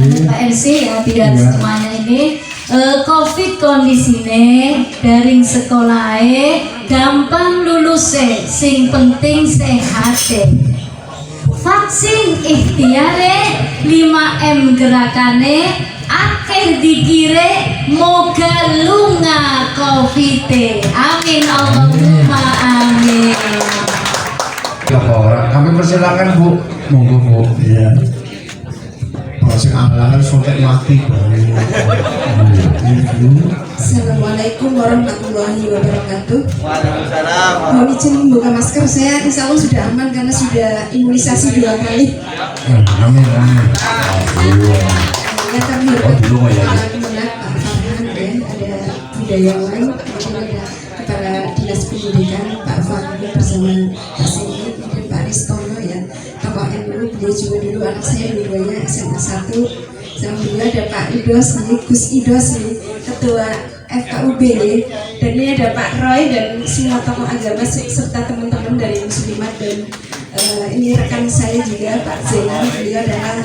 Pak RC ya biar Iya. semuanya ini COVID kondisine daring sekolah gampang lulus sing penting sehat. Vaksin ikhtiare 5M gerakane akeh dikire moga lunga COVID. Amin Allahumma amin. Ya orang, kami persilakan Bu, monggo Bu. Iya. Kalau sing anggaran sampai mati Assalamualaikum warahmatullahi wabarakatuh. Waalaikumsalam. Mohon izin membuka masker, saya insya Allah sudah aman karena sudah imunisasi 2 kali. Amin amin. Ya kami dulu mah ya. Kemenat Pak Farhan dan ada budayawan, kemudian ada Kepala Dinas Pendidikan Pak Farhan bersama Pak Sini, kemudian Pak Ristono ya, Bapak NU, beliau juga dulu anak saya dua-duanya SMA 1. Sama beliau ada Pak Idos nih, Gus Idos nih, Ketua FKUB nih, dan ini ada Pak Roy dan semua tokoh agama serta teman-teman dari Muslimat dan ini rekan saya juga Pak Zainal, beliau adalah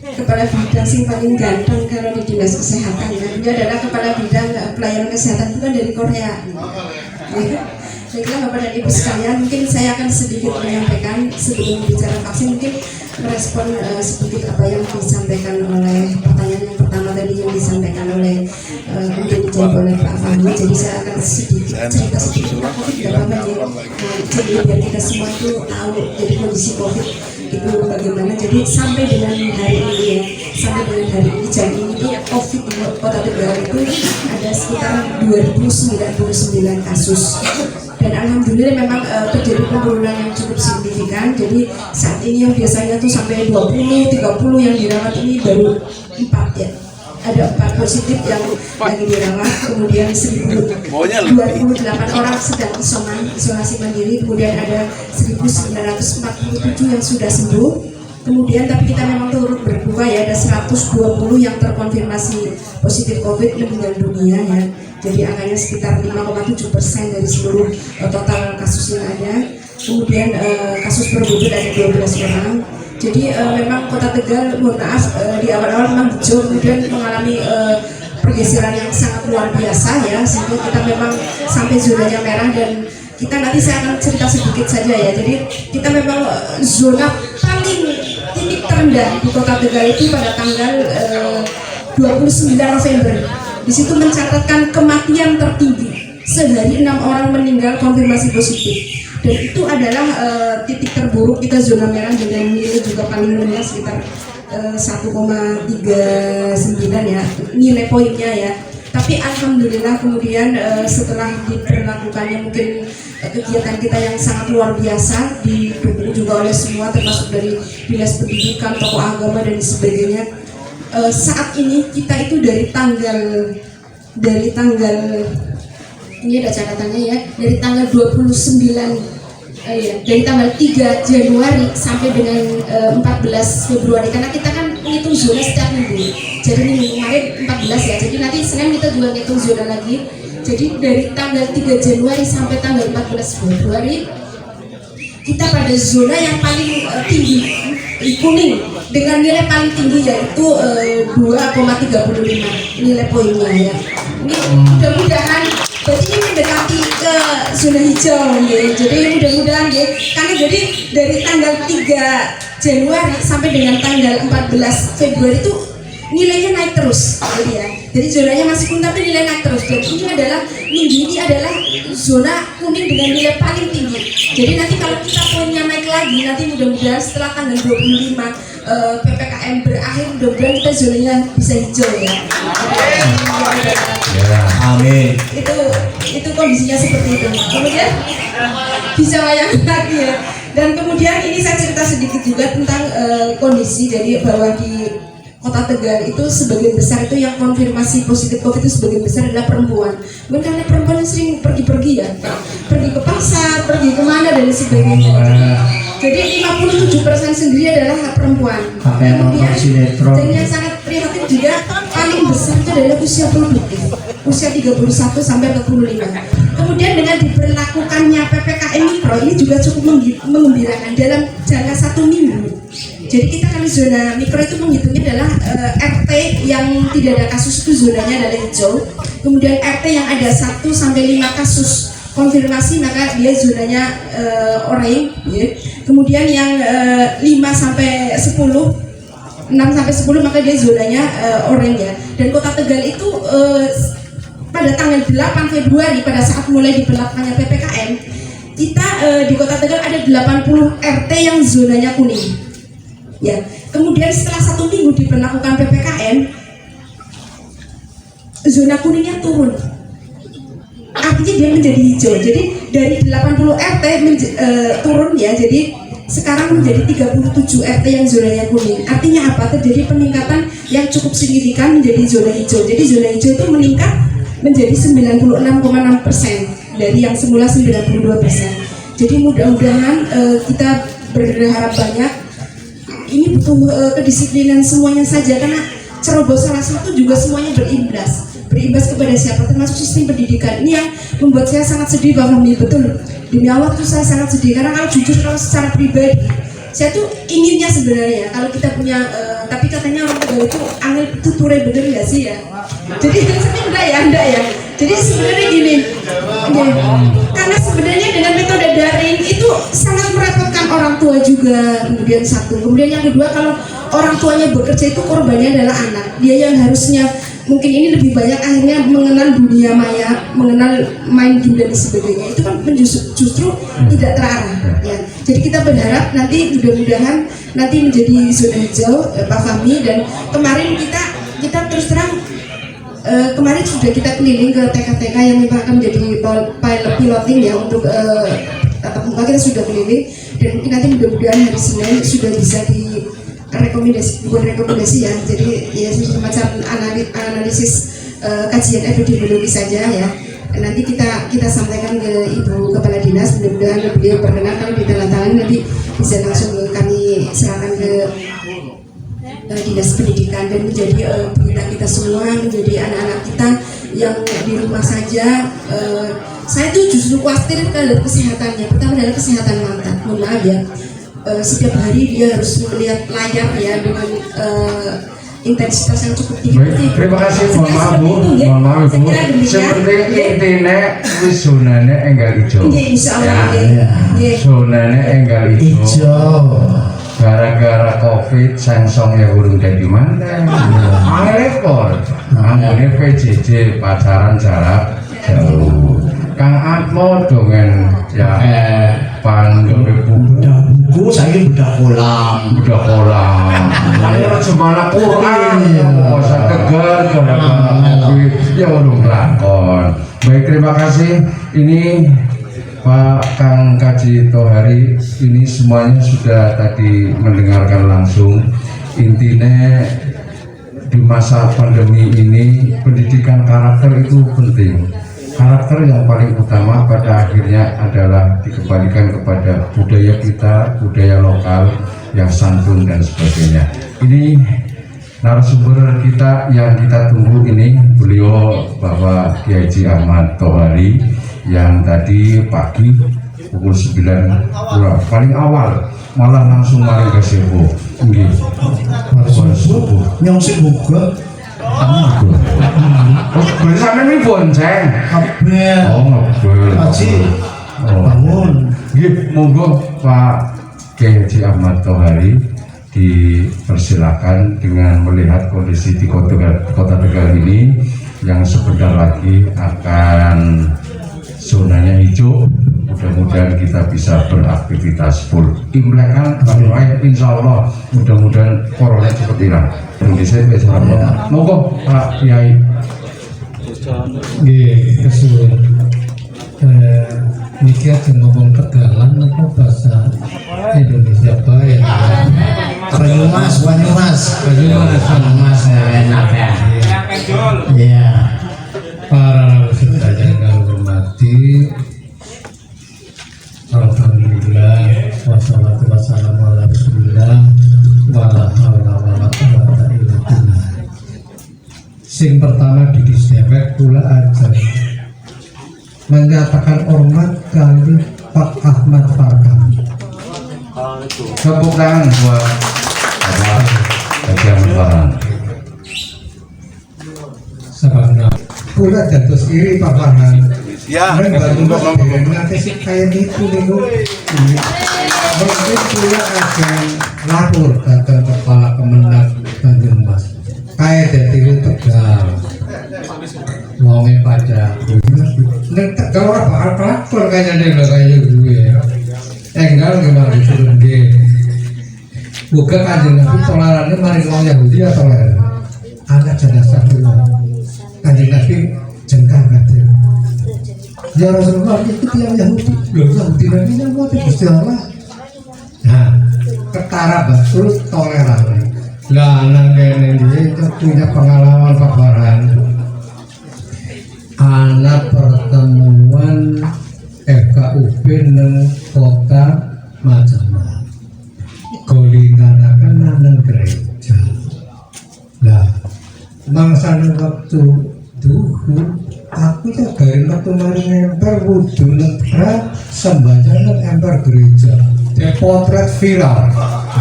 kepala bidang sing paling ganteng kalau di dinas kesehatan ya. Dia adalah kepala bidang pelayanan kesehatan itu kan dari Korea. Ya. Baiklah Bapak dan Ibu sekalian, mungkin saya akan sedikit menyampaikan sebelum bicara vaksin, mungkin merespon sedikit apa yang disampaikan oleh pertanyaan yang pertama tadi yang disampaikan oleh mungkin dijawab oleh Pak Fahmi. Jadi saya akan sedikit cerita sedikit tentang COVID ya Bapak ya. Jadi biar kita semua itu tahu jadi kondisi COVID itu bagaimana. Jadi sampai dengan hari ini ya, sampai dengan hari ini jam ini tuh COVID di Kota Tegal itu ada sekitar 2099 kasus. Dan alhamdulillah memang terjadi penurunan yang cukup signifikan. Jadi saat ini yang biasanya tuh sampai 20, 30 yang dirawat ini baru 4 ya. Ada 4 positif yang lagi dirawat, kemudian 1.028 orang sedang isolasi mandiri, kemudian ada 1.947 yang sudah sembuh. Kemudian tapi kita memang turut berduka ya, ada 120 yang terkonfirmasi positif COVID meninggal dunia ya. Jadi angkanya sekitar 5,7% dari seluruh total kasus yang ada. Kemudian kasus probable ada 12 orang. Jadi memang Kota Tegal, mohon maaf di awal-awal memang hijau, kemudian mengalami pergeseran yang sangat luar biasa ya, sehingga kita memang sampai zonanya merah. Dan kita nanti saya akan cerita sedikit saja ya. Jadi kita memang zona paling titik terendah di Kota Tegal itu pada tanggal 29 November. Di situ mencatatkan kematian tertinggi, sehari 6 orang meninggal konfirmasi positif. Dan itu adalah titik terburuk kita zona merah dengan nilai juga paling rendah sekitar 1,39 ya nilai poinnya ya. Tapi alhamdulillah kemudian setelah diberlakukannya mungkin kegiatan kita yang sangat luar biasa didukung juga oleh semua termasuk dari dinas pendidikan, tokoh agama dan sebagainya. Saat ini kita itu dari tanggal ini ada catatannya ya, dari tanggal 29 dari tanggal 3 Januari sampai dengan 14 Februari, karena kita kan menghitung zona setiap minggu. Jadi minggu kemarin 14 ya, jadi nanti Senin kita juga ngitung zona lagi. Jadi dari tanggal 3 Januari sampai tanggal 14 Februari kita pada zona yang paling tinggi, kuning, dengan nilai paling tinggi yaitu 2,35 nilai poinnya ya. Ini mudah-mudahan berarti ini mendekati ke zona hijau ya. Jadi mudah-mudahan ya, karena jadi dari tanggal 3 Januari sampai dengan tanggal 14 Februari itu nilainya naik terus jadi ya. Jadi zonanya masih kuning tapi nilai naik terus. Dan ini adalah minggu ini adalah zona kuning dengan nilai paling tinggi. Jadi nanti kalau kita poinnya naik lagi, nanti mudah-mudahan setelah tanggal 25 PPKM berakhir, mudah-mudahan kita zonanya bisa hijau ya. Amin. Itu kondisinya seperti itu. Kemudian bisa bayangkan lagi ya. Dan kemudian ini saya cerita sedikit juga tentang kondisi jadi bahwa di Kota Tegal itu sebagian besar itu yang konfirmasi positif COVID itu sebagian besar adalah perempuan. Mungkin karena perempuan yang sering pergi-pergi ya, pergi ke pasar, pergi kemana dan sebagainya. Jadi 57% sendiri adalah perempuan. Kemudian dan yang sangat prihatin juga paling besar itu adalah usia produktif, usia 31 sampai 45. Kemudian dengan diberlakukannya PPKM Mikro ini juga cukup mengembirakan dalam jangka 1 minggu. Jadi kita kalau zona mikro itu menghitungnya adalah RT yang tidak ada kasus itu zonanya adalah hijau. Kemudian RT yang ada 1 sampai 5 kasus konfirmasi maka dia zonanya oranye. Ya. Kemudian yang 5 sampai 10, 6 sampai 10 maka dia zonanya oranye. Ya. Dan Kota Tegal itu pada tanggal 8 Februari pada saat mulai diberlakukannya PPKM, kita di Kota Tegal ada 80 RT yang zonanya kuning. Ya, kemudian setelah 1 minggu diberlakukan PPKM, zona kuningnya turun. Artinya dia menjadi hijau. Jadi dari 80 RT turun ya, jadi sekarang menjadi 37 RT yang zonanya kuning. Artinya apa? Terjadi peningkatan yang cukup signifikan menjadi zona hijau. Jadi zona hijau itu meningkat menjadi 96,6% dari yang semula 92%. Jadi mudah-mudahan kita berharap banyak. Ini butuh kedisiplinan semuanya saja, karena ceroboh salah satu juga semuanya berimbas kepada siapa, termasuk sistem pendidikan. Ini yang membuat saya sangat sedih Pak Fahmi, betul. Demi Allah tuh saya sangat sedih, karena kalau jujur, kalau secara pribadi saya tuh inginnya sebenarnya kalau kita punya tapi katanya orang tua itu angel itu ture bener nggak sih ya? Jadi enggak ya. Jadi sebenarnya gini, karena sebenarnya dengan metode daring itu sangat merepotkan orang tua juga. Kemudian satu, kemudian yang kedua, kalau orang tuanya bekerja itu korbannya adalah anak. Dia yang harusnya mungkin ini lebih banyak akhirnya mengenal dunia maya, mengenal main game dan sebagainya. Itu kan justru tidak terarah. Ya. Jadi kita berharap nanti mudah-mudahan nanti menjadi zona hijau Pak Fahmi. Dan kemarin kita terus terang kemarin sudah kita keliling ke TK-TK yang memang akan menjadi piloting ya untuk tatap muka. Kita sudah keliling dan mungkin nanti mudah-mudahan hari Senin sudah bisa bukan rekomendasi ya, jadi ya semacam analisis kajian epidemiologi saja ya. Nanti kita sampaikan ke Ibu Kepala Dinas, mudah-mudahan beliau berkenan kalau ditandatangani nanti bisa langsung kami serahkan ke Dinas Pendidikan dan menjadi berita kita semua, menjadi anak-anak kita yang di rumah saja. Saya tuh justru khawatir ke kesehatannya. Pertama adalah kesehatan mata. Mohon maaf ya, setiap hari dia harus melihat layar ya dengan intensitas yang cukup tinggi. Baik, terima kasih. Mohon maaf Bu, mohon maaf Bu. Seperti intinya wis zonanya enggal hijau. Insyaallah. Zonanya enggal hijau. Gara-gara COVID sengsong ya urung dadi manten. Repot. Anggone PJJ pacaran jarak jauh. Kang Atmo dongen ya panggone buku saya budak kolam. Ayo semana Quran masa Tegal gara-gara COVID ya urung lakon. Baik, terima kasih. Ini Pak Kang Kaji Tohari, ini semuanya sudah tadi mendengarkan langsung. Intinya di masa pandemi ini pendidikan karakter itu penting. Karakter yang paling utama pada akhirnya adalah dikembalikan kepada budaya kita, budaya lokal yang santun dan sebagainya. Ini narasumber kita yang kita tunggu ini, beliau Bapak Kiai Haji Ahmad Tohari yang tadi pagi pukul 9 paling awal malah langsung maring ke Sebo. Nggih. Subuh. Nyong sing buka. Bersama ini bonceng. Kabeh. Oh, ngobrol. Haji. Bangun. Nggih, monggo Pak Kiai Haji Ahmad Tohari dipersilakan dengan melihat kondisi di Kota Tegal ini yang sebentar lagi akan zonanya hijau. Mudah-mudahan kita bisa beraktivitas full. Imlek kan insya Allah mudah-mudahan corona cepat hilang. Indonesia besok monggo Pak Kiai. Nggih, kesuwun. Niki aja ngomong Tegalan apa bahasa Indonesia bae. Banyumas. Banyumas enak ya. Iya. Para sedaya yang kami hormati, alhamdulillah wassalatu wassalamu ala rasulillah wala haula wala quwwata illa billah. Sing pertama di dewek kula aja menyatakan hormat kali Pak Ahmad Farkan. Tepuk tangan buat dados iri Pak Farhan. Ya. Nek bantu nanti sih kayak itu niku. Mungkin kula akan lapor datang kepala Kemendak Banyumas. Kayak dadi Tegal. Wonge pajak. Nek Tegal ora bakal lapor kayaknya lho kayak gue. Enggal gimana disuruh nggih. Buka Kanjeng Nabi tolerannya mari wong Yahudi ya toleran. Anak jenazah kula. Kanjeng Nabi jengkar kate. Ya Rasulullah itu tiang Yahudi. Loh Yahudi nanti yang mau Gusti Allah. Nah, ketara betul toleran. Lah nang kene iki punya pengalaman Pak Farhan. Anak pertemuan FKUP nang kota Majapahit. Golinganaken nang gereja. Lah, mangsa waktu duhur aku tak garing waktu mari emper wudhu netra sembahyang nang emper gereja. Dia potret viral.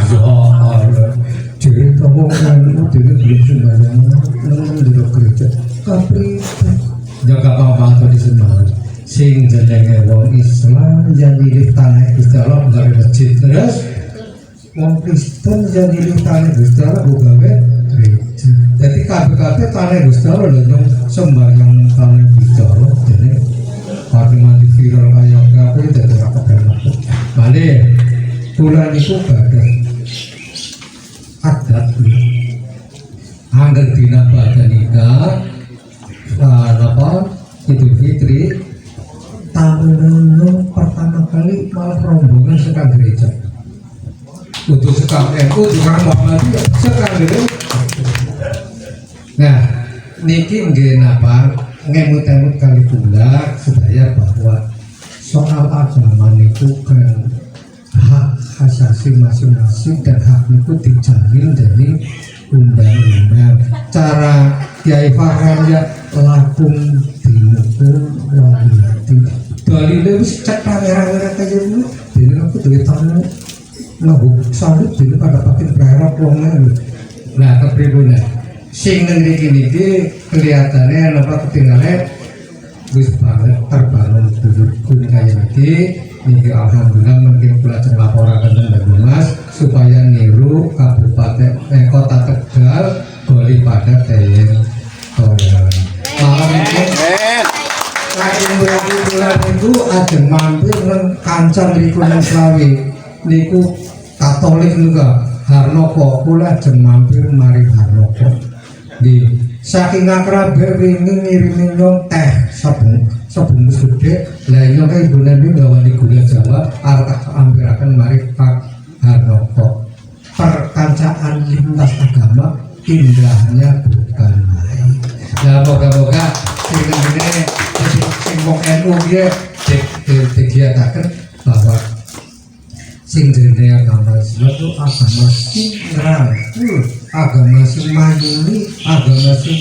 Ya Allah. Jadi kamu kan udah belum sembahyang nang gereja. Kapripe. Jaga apa atau di Semarang. Sing jenenge wong Islam yang milih tanah Gusti Allah gawe masjid terus wong Kristen yang milih tanah Gusti Allah gawe gereja. Jadi kabeh-kabeh tanah Gusti Allah lho nyong sembahyang tanah Gusti Allah dene pati mati viral kaya kabeh dadi ora kebenar. Mane kula niku badhe adat angger dina badhe nikah apa Idul Fitri tahun pertama kali malah rombongan sekang gereja untuk sekang NU dengan Muhammadiyah sekang gereja. Nah niki nggih napa ngemut-emut kali pula supaya bahwa soal agama itu kan hak asasi masing-masing dan hak itu dijamin dari undang-undang. Cara Kiai Farhan ya lakum dinukum waliyatin dalile wis cek kamera-kamera kaya ngono dene aku duwe tamu ngabuk salut dene pada pakai prerok wong ngene. Nah kepripun sing nang niki kelihatannya napa ketinggalan wis banget terbangun dudukku kaya niki alhamdulillah mungkin kula ajeng laporaken teng Mas supaya niru kabupaten kota Tegal bali pada daya toleran. Malam ini saking bulan itu ajeng mampir nang kancan niku nang Slawi niku Katolik juga Harnoko kula ajeng mampir mari Harnoko di saking akrabe wingi ngirimi nyong teh sabung gede lah nyong ibu nabi ngawani gula Jawa arep ambiraken mari Pak Harnoko. Perkancaan lintas agama indahnya bukan main. Nah moga-moga sing wong NU dia digiataken bahwa sing dene agama Islam itu agama sing ngrangkul, agama sing mayuni, agama sing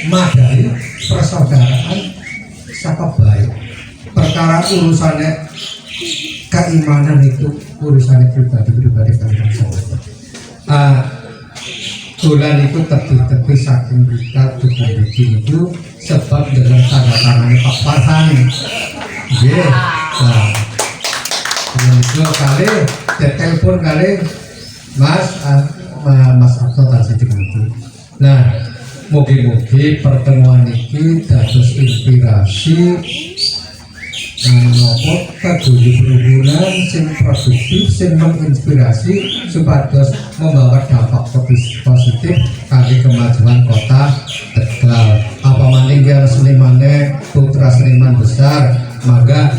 madai persaudaraan saka baik. Perkara urusannya keimanan itu urusannya pribadi kalian semua. Bulan itu tepi-tepi saking kita bikin itu sebab dengan tanda tangannya Pak Farhan. Nah, itu kali telepon kali Mas Abto tadi itu. Nah, mugi-mugi pertemuan ini dados inspirasi nopo kedudukan berhubungan sing produktif sing menginspirasi supados membawa dampak positif kali kemajuan kota Tegal. Apa maning yang senimannya putra seniman besar maka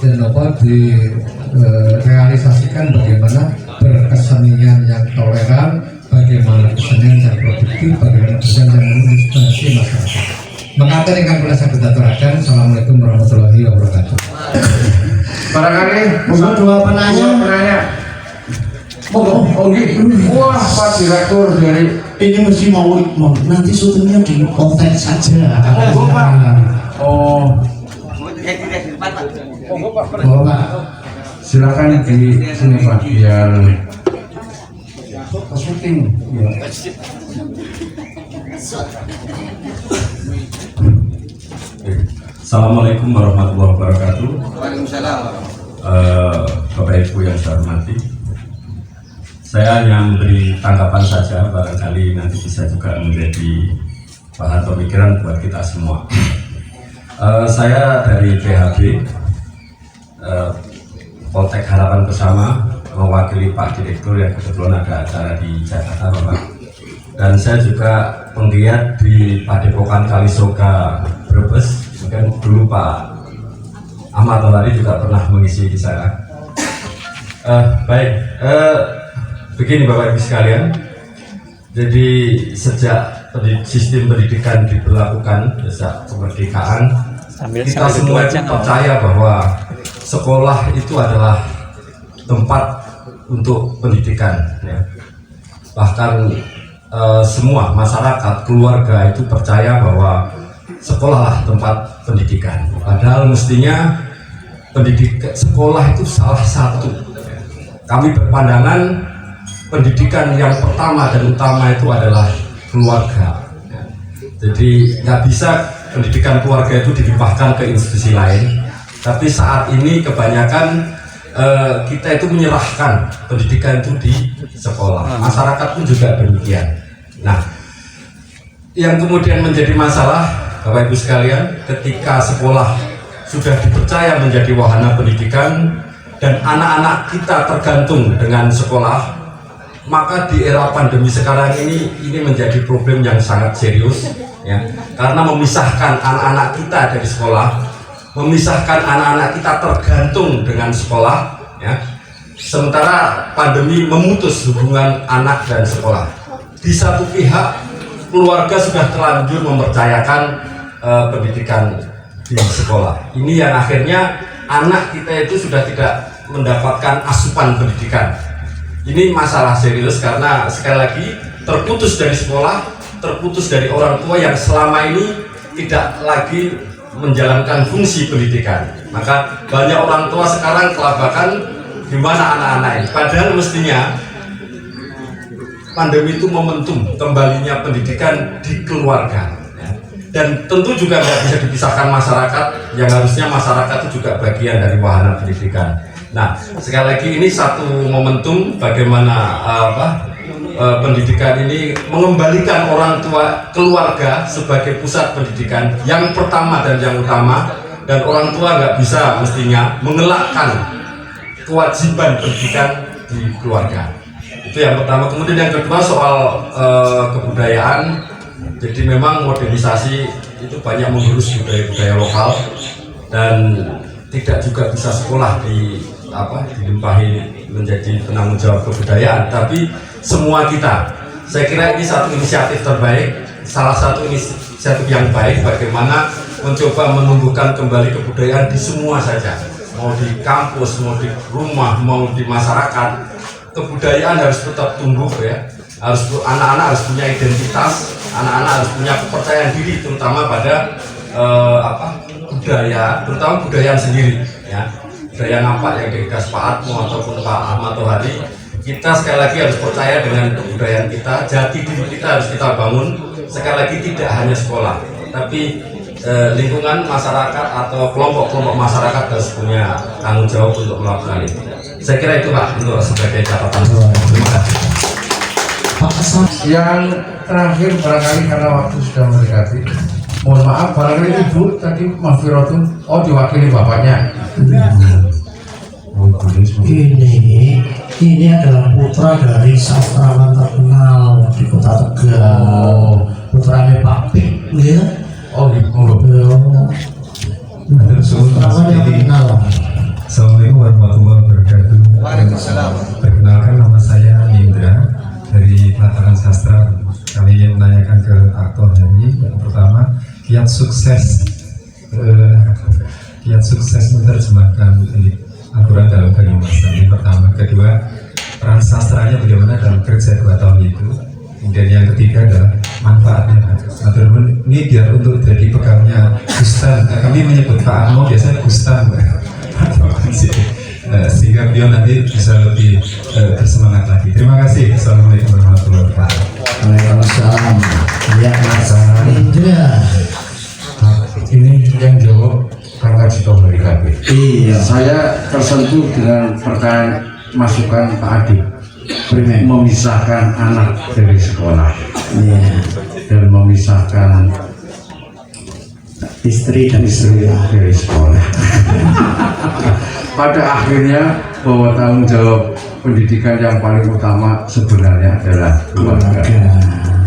direalisasikan bagaimana berkesenian yang toleran, bagaimana kesenian yang produktif, bagaimana kesenian yang menginspirasi masyarakat. Mengatakan dengan kula saged aturaken. Assalamualaikum warahmatullahi wabarakatuh. Barangkali monggo dua penanya. Monggo, wah Pak Direktur dari Ini mesti mau nanti syutingnya di hotel saja. Monggo Pak. Oh. Monggo Pak. Silakan di sini Pak biar syuting. Ya. Assalamualaikum warahmatullahi wabarakatuh. Waalaikumsalam. Bapak Ibu yang saya hormati, saya hanya memberi tanggapan saja, barangkali nanti bisa juga menjadi bahan pemikiran buat kita semua. Saya dari PHB Poltek Harapan Bersama, mewakili Pak Direktur yang kebetulan ada acara di Jakarta, Bapak. Dan saya juga penggiat di Padepokan Kalisoga Brebes. Mungkin dulu Pak Ahmad Tohari juga pernah mengisi di sana. Begini Bapak Ibu sekalian, jadi sejak sistem pendidikan diberlakukan, sejak kemerdekaan, kita semua itu percaya bahwa sekolah itu adalah tempat untuk pendidikan, ya. Bahkan semua masyarakat, keluarga itu percaya bahwa sekolahlah tempat pendidikan. Padahal mestinya sekolah itu salah satu. Kami berpandangan pendidikan yang pertama dan utama itu adalah keluarga. Jadi nggak bisa pendidikan keluarga itu dilimpahkan ke institusi lain. Tapi saat ini kebanyakan kita itu menyerahkan pendidikan itu di sekolah. Masyarakat pun juga demikian. Nah, yang kemudian menjadi masalah Bapak Ibu sekalian, ketika sekolah sudah dipercaya menjadi wahana pendidikan dan anak-anak kita tergantung dengan sekolah, maka di era pandemi sekarang ini menjadi problem yang sangat serius, ya. Karena memisahkan anak-anak kita dari sekolah, memisahkan anak-anak kita tergantung dengan sekolah, ya. Sementara pandemi memutus hubungan anak dan sekolah. Di satu pihak, keluarga sudah terlanjur mempercayakan pendidikan di sekolah. Ini yang akhirnya anak kita itu sudah tidak mendapatkan asupan pendidikan. Ini masalah serius karena sekali lagi terputus dari sekolah, terputus dari orang tua yang selama ini tidak lagi menjalankan fungsi pendidikan. Maka banyak orang tua sekarang kelabakan gimana anak-anak ini. Padahal mestinya pandemi itu momentum kembalinya pendidikan di keluarga. Dan tentu juga nggak bisa dipisahkan masyarakat, yang harusnya masyarakat itu juga bagian dari wahana pendidikan. Nah, sekali lagi ini satu momentum bagaimana pendidikan ini mengembalikan orang tua keluarga sebagai pusat pendidikan yang pertama dan yang utama, dan orang tua nggak bisa mestinya mengelakkan kewajiban pendidikan di keluarga. Itu yang pertama. Kemudian yang kedua soal kebudayaan. Jadi memang modernisasi itu banyak mengurus budaya-budaya lokal dan tidak juga bisa sekolah dilimpahi menjadi penanggung jawab kebudayaan. Tapi semua kita, saya kira ini satu inisiatif terbaik, salah satu inisiatif yang baik bagaimana mencoba menumbuhkan kembali kebudayaan di semua saja, mau di kampus, mau di rumah, mau di masyarakat. Kebudayaan harus tetap tumbuh, ya. Anak-anak harus punya identitas, anak-anak harus punya kepercayaan diri, terutama pada budaya, terutama budaya sendiri, ya. Budaya nampak yang digagas Pak Atmo ataupun Pak Ahmad Tohari. Kita sekali lagi harus percaya dengan kebudayaan kita, jati diri kita harus kita bangun. Sekali lagi tidak hanya sekolah, tapi lingkungan masyarakat atau kelompok-kelompok masyarakat harus punya tanggung jawab untuk melakukan itu. Saya kira itu Pak untuk sebagai catatan. Terima kasih. Yang terakhir barangkali karena waktu sudah mendekati, mohon maaf barangkali Ibu tadi Mahfiratun, diwakili bapaknya. Ini adalah putra dari sastrawan terkenal di Kota Tegal. Putranya Pak Pik, ya. Sastrawan yang terkenal. Assalamualaikum warahmatullahi wabarakatuh. Waalaikumsalam. Perkenalkan, nama saya Indra dari Pelataran Sastra. Kami ingin menanyakan ke Pak Tohari. Yang pertama, kiat sukses menerjemahkan Al-Quran dalam bahasa. Yang pertama, kedua, peran sastranya bagaimana dalam kerja 2 tahun itu. Kemudian yang ketiga adalah manfaatnya. Nah, ini biar untuk jadi pegawainya Gustan. Kami menyebut Pak Arno biasanya Gustan, sehingga beliau nanti bisa lebih bersemangat lagi. Terima kasih. Assalamualaikum warahmatullahi wabarakatuh. Waalaikumsalam. Ya, Mas Indra. ini yang jawab Kang Haji Tohari KB. Iya. Saya tersentuh dengan pertanyaan masukan Pak Adi memisahkan anak dari sekolah, dan memisahkan Istri dan istri dari sekolah. Pada akhirnya bahwa tanggung jawab pendidikan yang paling utama sebenarnya adalah keluarga.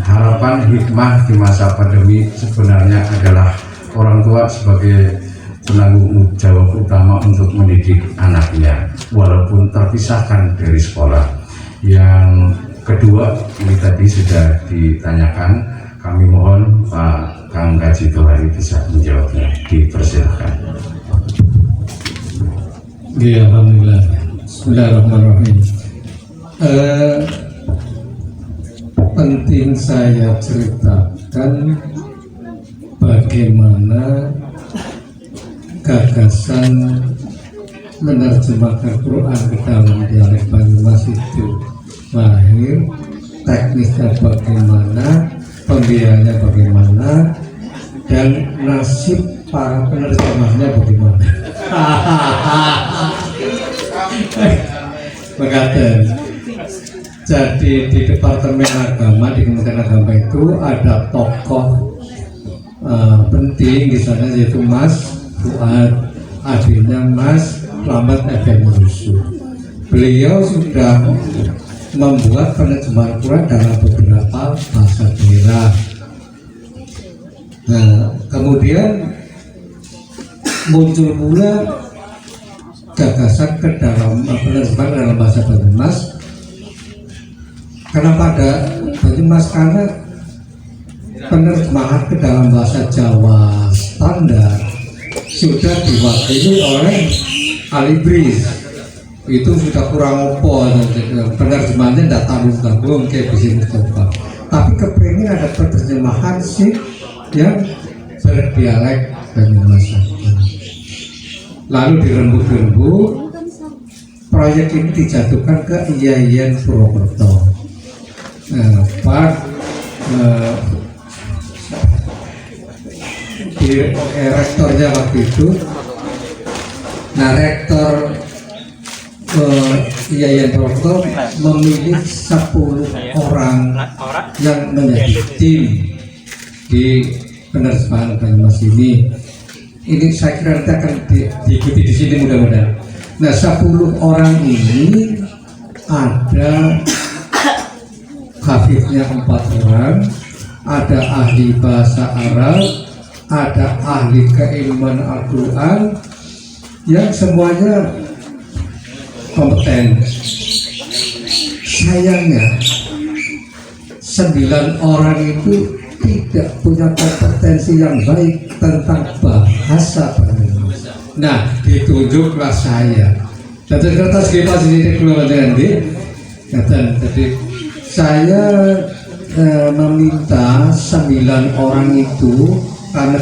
Harapan hikmah di masa pandemi sebenarnya adalah orang tua sebagai penanggung jawab utama untuk mendidik anaknya walaupun terpisahkan dari sekolah. Yang kedua, ini tadi sudah ditanyakan, kami mohon Pak Kang Haji Tohari bisa menjawabnya. Dipersilakan. Ya, alhamdulillah. Bismillahirrahmanirrahim. Penting saya ceritakan bagaimana gagasan menerjemahkan Quran ke dalam dialek Banyumas itu lahir, teknisnya bagaimana, pembiayanya bagaimana, dan nasib para penerjemahnya bagaimana. Mengatakan, jadi di Departemen Agama di Kementerian Agama itu ada tokoh penting di sana, yaitu Mas Fuad, adiknya Mas Slamet Effendi Yusuf. Beliau sudah membuat penerjemahan Quran dalam beberapa bahasa daerah. Nah, kemudian muncul pula gagasan ke dalam penerjemahan dalam bahasa Banyumas. Kenapa ada Banyumas? Karena penerjemahan ke dalam bahasa Jawa standar sudah diwakili oleh Alibris. Itu sudah kurang opo, penerjemahannya tidak tanggung-tanggung kayak bisa Mustafa. Tapi kepengen ada penerjemahan sih yang berdialek Banyumas. Lalu dirembuk-rembuk, proyek ini dijatuhkan ke IAIN Purwokerto. Pak rektornya waktu itu, nah rektor IAIN Purwokerto memilih 10 orang yang menjadi tim di penerjemahan Banyumas ini. Ini saya kira nanti akan diikuti di sini mudah-mudahan. Nah, 10 orang ini ada hafiznya 4 orang, ada ahli bahasa Arab, ada ahli keilmuan Al-Quran, yang semuanya kompeten. Sayangnya 9 orang itu tidak punya kompetensi yang baik tentang bahasa Banyumas. Nah, ditunjuklah saya. Dan kertas kita sendiri keluar dengan jadi saya meminta 9 orang itu, karena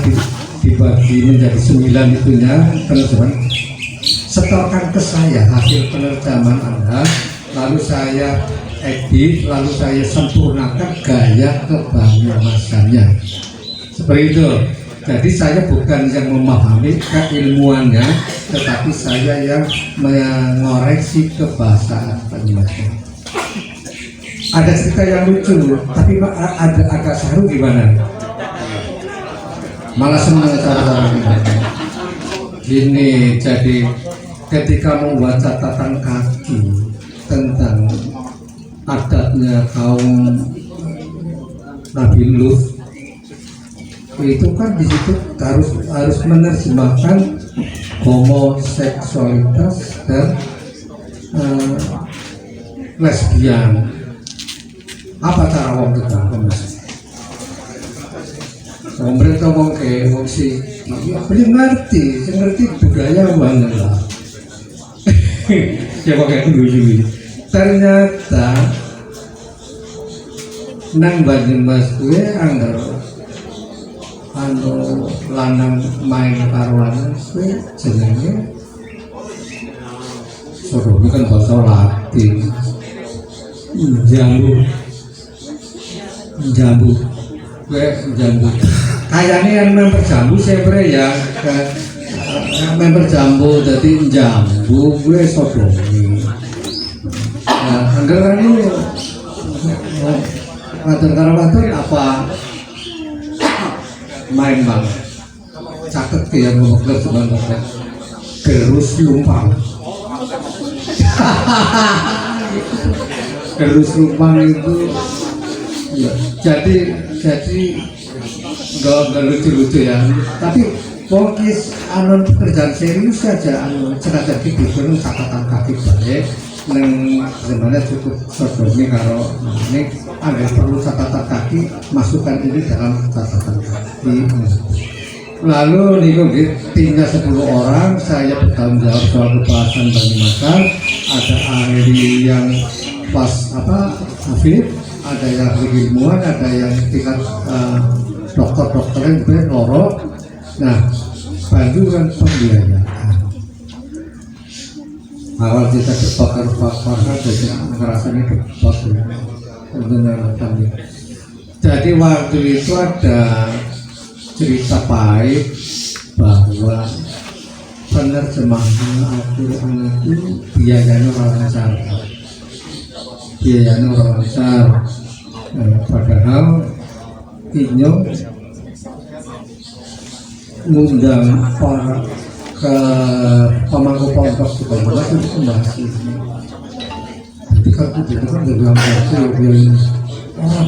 dibagi menjadi 9 itunya penerjemahan, setorkan ke saya hasil penerjemahan Anda, lalu saya edit, lalu saya sempurnakan gaya kebanyumasannya. Seperti itu. Jadi saya bukan yang memahami keilmuannya, tetapi saya yang mengoreksi kebahasaan Banyumasan. Ada cerita yang lucu, tapi ada agak seru gimana? Malah senang cara gini. Jadi ketika membuat catatan kaki tentang adatnya kaum Nabi Lut, itu kan di situ harus menerjemahkan homoseksualitas dan lesbian. Apa cara wong kita mereka ngomong kayak wong si belum ngerti budaya banget lah. Ya pakai dulu. Ternyata nang Banyumas gue anggar lanang main karo lanang gue jenenge suruh kan bahasa Latin jambu gue jambu kayaknya yang member jambu saya ya member jambu jadi jambu gue sodomi. Nah, anggaran ini water apa main banget catet ke yang ngomong sebenarnya gerus lumpang. Gerus lumpang itu ya, jadi nggak lucu-lucu ya, tapi fokus anu pekerjaan serius saja anu sengaja dibikin catatan kaki balik neng sebenarnya cukup sodomi kalau ini ada perlu catatan kaki masukkan ini dalam catatan kaki. Lalu nih tinggal 10 orang saya bertanggung jawab soal kebahasan Banyumasan. Ada ahli yang pas Afif, ada yang ilmuwan, ada yang tingkat dokter-dokter yang berloro. Nah, bantu kan pembiayaan. Awal kita debat harus pakar, jadi ngerasanya debat jadi waktu itu ada cerita pahit bahwa penerjemahan Al-Quran itu biayanya orang lancar. Padahal Inyong ngundang para ke pemangku pondok di Banyumas untuk membahas ini. Jadi kan itu kan dalam yang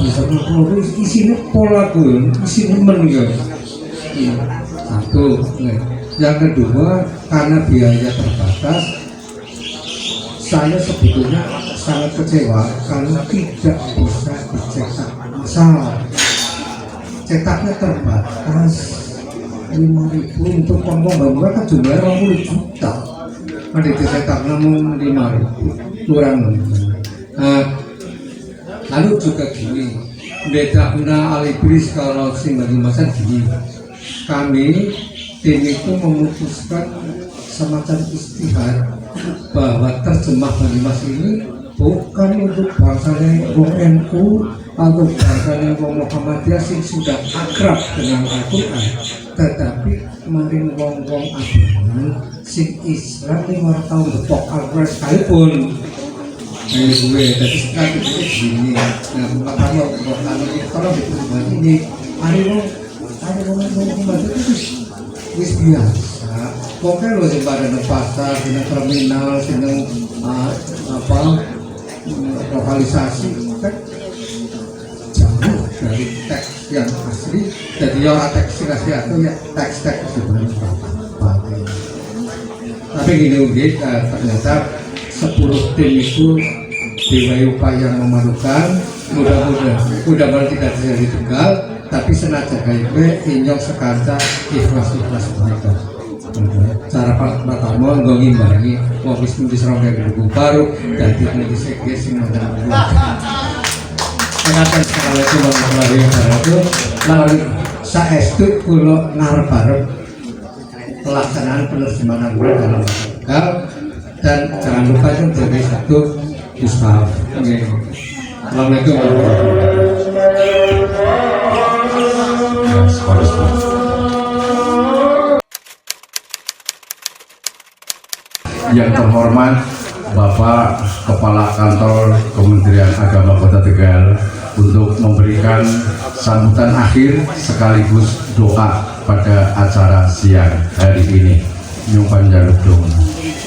bisa kalau isinya pola tuh, isinya meninggal. Satu, yang kedua karena biaya terbatas, saya sebetulnya sangat kecewa karena tidak bisa dicetak masalah. Cetaknya terbatas 5.000 untuk pembangunan kan jumlahnya 20 juta. Ada dicetak namun 5.000 kurang. Lalu juga gini, beda guna alibris kalau sing Banyumasan gini. Kami tim itu memutuskan semacam istihad bahwa terjemah Banyumas ini bukan untuk bangsanya wong NU atau bangsanya wong Muhammadiyah sing sudah akrab dengan Al-Quran, tetapi kemarin wong-wong agama sing Islam 5 tahun depok Al-Quran sekalipun. Gue tadi strategi gini. Nah, makanya kalau diperlukan ini ada wong itu wis biasa. Pokoknya lo sih pada pasar, di terminal, seneng lokalisasi kan jauh dari teks yang asli. Jadi orang teks asli atau ya teks sebenarnya tapi gini ternyata 10 tim itu dengan upaya memadukan, mudah-mudahan tidak terjadi tunggal, tapi senaja KIP Inyong sekanca ikhlas mereka. Cara pertama ngimbangi wis mung diserang dari Gunung Baru dan di sekdes sing mandang. Assalamualaikum warahmatullahi wabarakatuh. Lalu saestu kula ngarep-arep pelaksanaan penerjemahan dalam tanggal dan jangan lupa itu jadi satu Ustaz. Oke. Assalamualaikum warahmatullahi wabarakatuh. Yang terhormat Bapak Kepala Kantor Kementerian Agama Kota Tegal untuk memberikan sambutan akhir sekaligus doa pada acara siang hari ini. Nyumpang jaluk dong.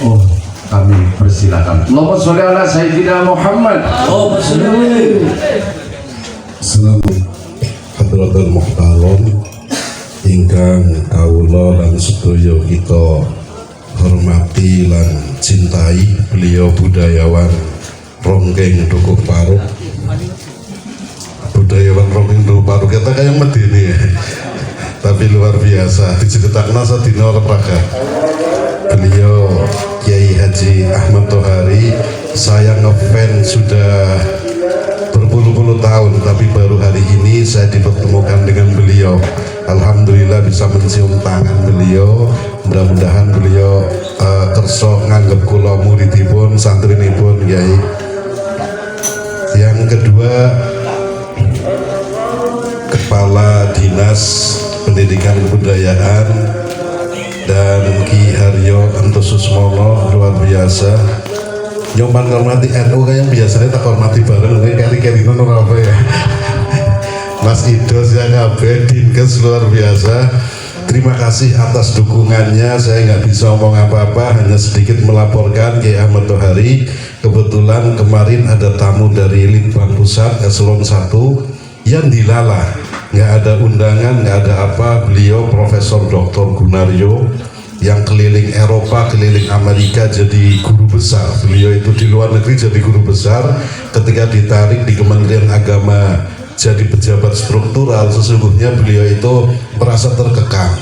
Oh, kami persilakan. Allahumma sholli ala Sayyidina Muhammad. Assalamualaikum hadratul muhtaram ingkang kawula lan sedaya kita hormati lan cintai beliau budayawan Ronggeng Dukuh Paruk. Budayawan Ronggeng Dukuh Paruk kita kayak medeni ya. Tapi luar biasa diceritakan sadina olahraga. Beliau Kiai Haji Ahmad Tohari, saya ngefans sudah berpuluh-puluh tahun, tapi baru hari ini saya dipertemukan dengan beliau. Alhamdulillah bisa mencium tangan beliau. Mudah-mudahan beliau kerso nganggep kula muridipun, santrinipun Kiai. Yang kedua, Kepala Dinas Pendidikan Kebudayaan, dan Ki Haryo Antosusmono, luar biasa. Nyoman hormati NU kayak biasanya tak hormati bareng, ini kali-kali apa ya. Mas Idos yang ngabe, Dinkes luar biasa. Terima kasih atas dukungannya. Saya nggak bisa ngomong apa-apa, hanya sedikit melaporkan Kiai Ahmad Thohari. Kebetulan kemarin ada tamu dari Litbang Pusat Eselon 1 yang dilalah, nggak ada undangan, nggak ada apa. Beliau Profesor Dr. Gunaryo yang keliling Eropa, keliling Amerika jadi guru besar. Beliau itu di luar negeri jadi guru besar. Ketika ditarik di Kementerian Agama jadi pejabat struktural, sesungguhnya beliau itu merasa terkekang.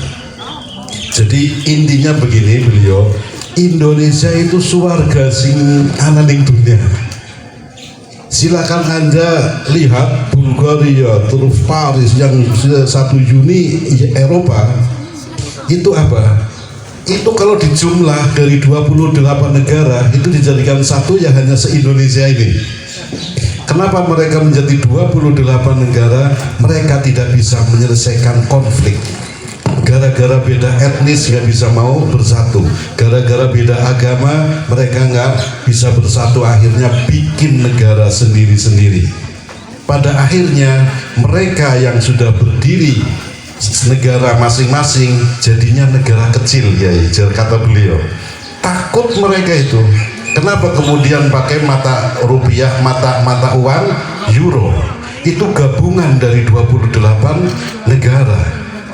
Jadi intinya begini, beliau, Indonesia itu suarga sing ananing dunia. Silakan Anda lihat Bulgaria, terus Paris yang 1 Juni Eropa itu apa? Itu kalau dijumlah dari 28 negara itu dijadikan satu yang hanya se-Indonesia ini. Kenapa mereka menjadi 28 negara? Mereka tidak bisa menyelesaikan konflik. Gara-gara beda etnis nggak bisa mau bersatu. Gara-gara beda agama mereka nggak bisa bersatu. Akhirnya bikin negara sendiri-sendiri. Pada akhirnya mereka yang sudah berdiri negara masing-masing jadinya negara kecil, ya, kata beliau. Takut mereka itu. Kenapa kemudian pakai mata rupiah, mata uang euro? Itu gabungan dari 28 negara.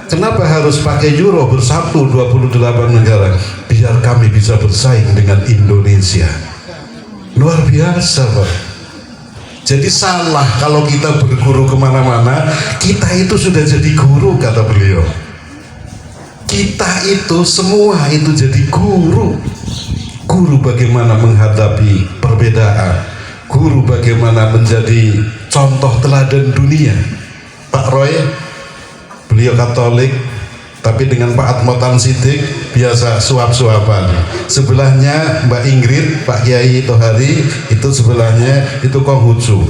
Kenapa harus pakai euro bersatu 28 negara? Biar kami bisa bersaing dengan Indonesia. Luar biasa, Pak. Jadi salah kalau kita berguru kemana-mana, kita itu sudah jadi guru, kata beliau. Kita itu semua itu jadi guru. Guru bagaimana menghadapi perbedaan, guru bagaimana menjadi contoh teladan dunia. Pak Roy, beliau Katolik, tapi dengan Pak Atmotan Sidik biasa suap-suapan. Sebelahnya Mbak Ingrid, Pak Kiai Thohari, itu sebelahnya itu Konghucu.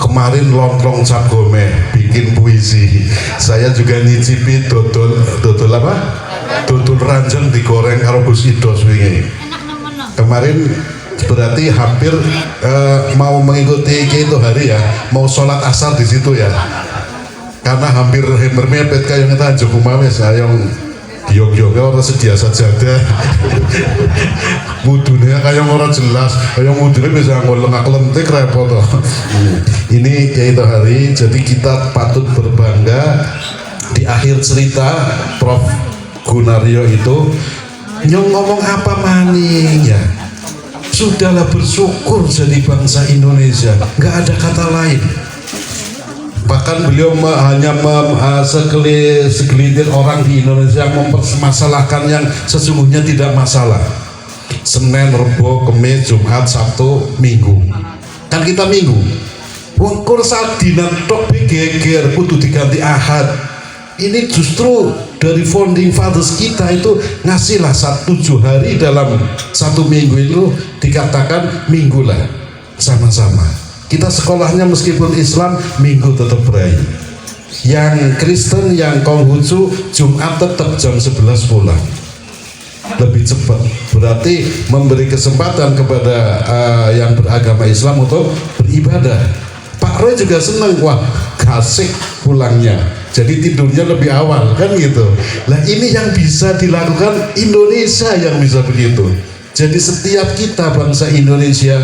Kemarin Lontrong Cap Gome bikin puisi. Saya juga nyicipi dodol apa? Dodol ranjang digoreng karo Gus Idos wingi. Kemarin berarti hampir mau mengikuti Kiai Thohari ya, mau sholat asar di situ ya. Karena hampir mepet kayak kita Joko Mawes, yang biok-bioknya orang sedia sajadah. Mudunya kayak orang jelas, kayak mudunya bisa ngolengak lentik repot toh. Ini Kiai Thohari, jadi kita patut berbangga. Di akhir cerita Prof. Gunaryo itu ngomong apa maning ya, sudahlah bersyukur jadi bangsa Indonesia, nggak ada kata lain. Bahkan beliau hanya segelintir orang di Indonesia mempermasalahkan yang sesungguhnya tidak masalah. Senin, Rebo, Kamis, Jumat, Sabtu, Minggu. Kan kita Minggu. Wong kursa dina tok geger kudu diganti Ahad. Ini justru dari founding fathers kita itu ngasihlah 7 hari dalam 1 minggu itu dikatakan minggu lah sama-sama. Kita sekolahnya meskipun Islam minggu tetap berai. Yang Kristen, yang Konghucu Jumat tetap jam 11 pulang. Lebih cepat. Berarti memberi kesempatan kepada yang beragama Islam untuk beribadah. Pak Roy juga senang, wah kasih pulangnya. Jadi tidurnya lebih awal kan gitu. Nah ini yang bisa dilakukan Indonesia yang bisa begitu. Jadi setiap kita bangsa Indonesia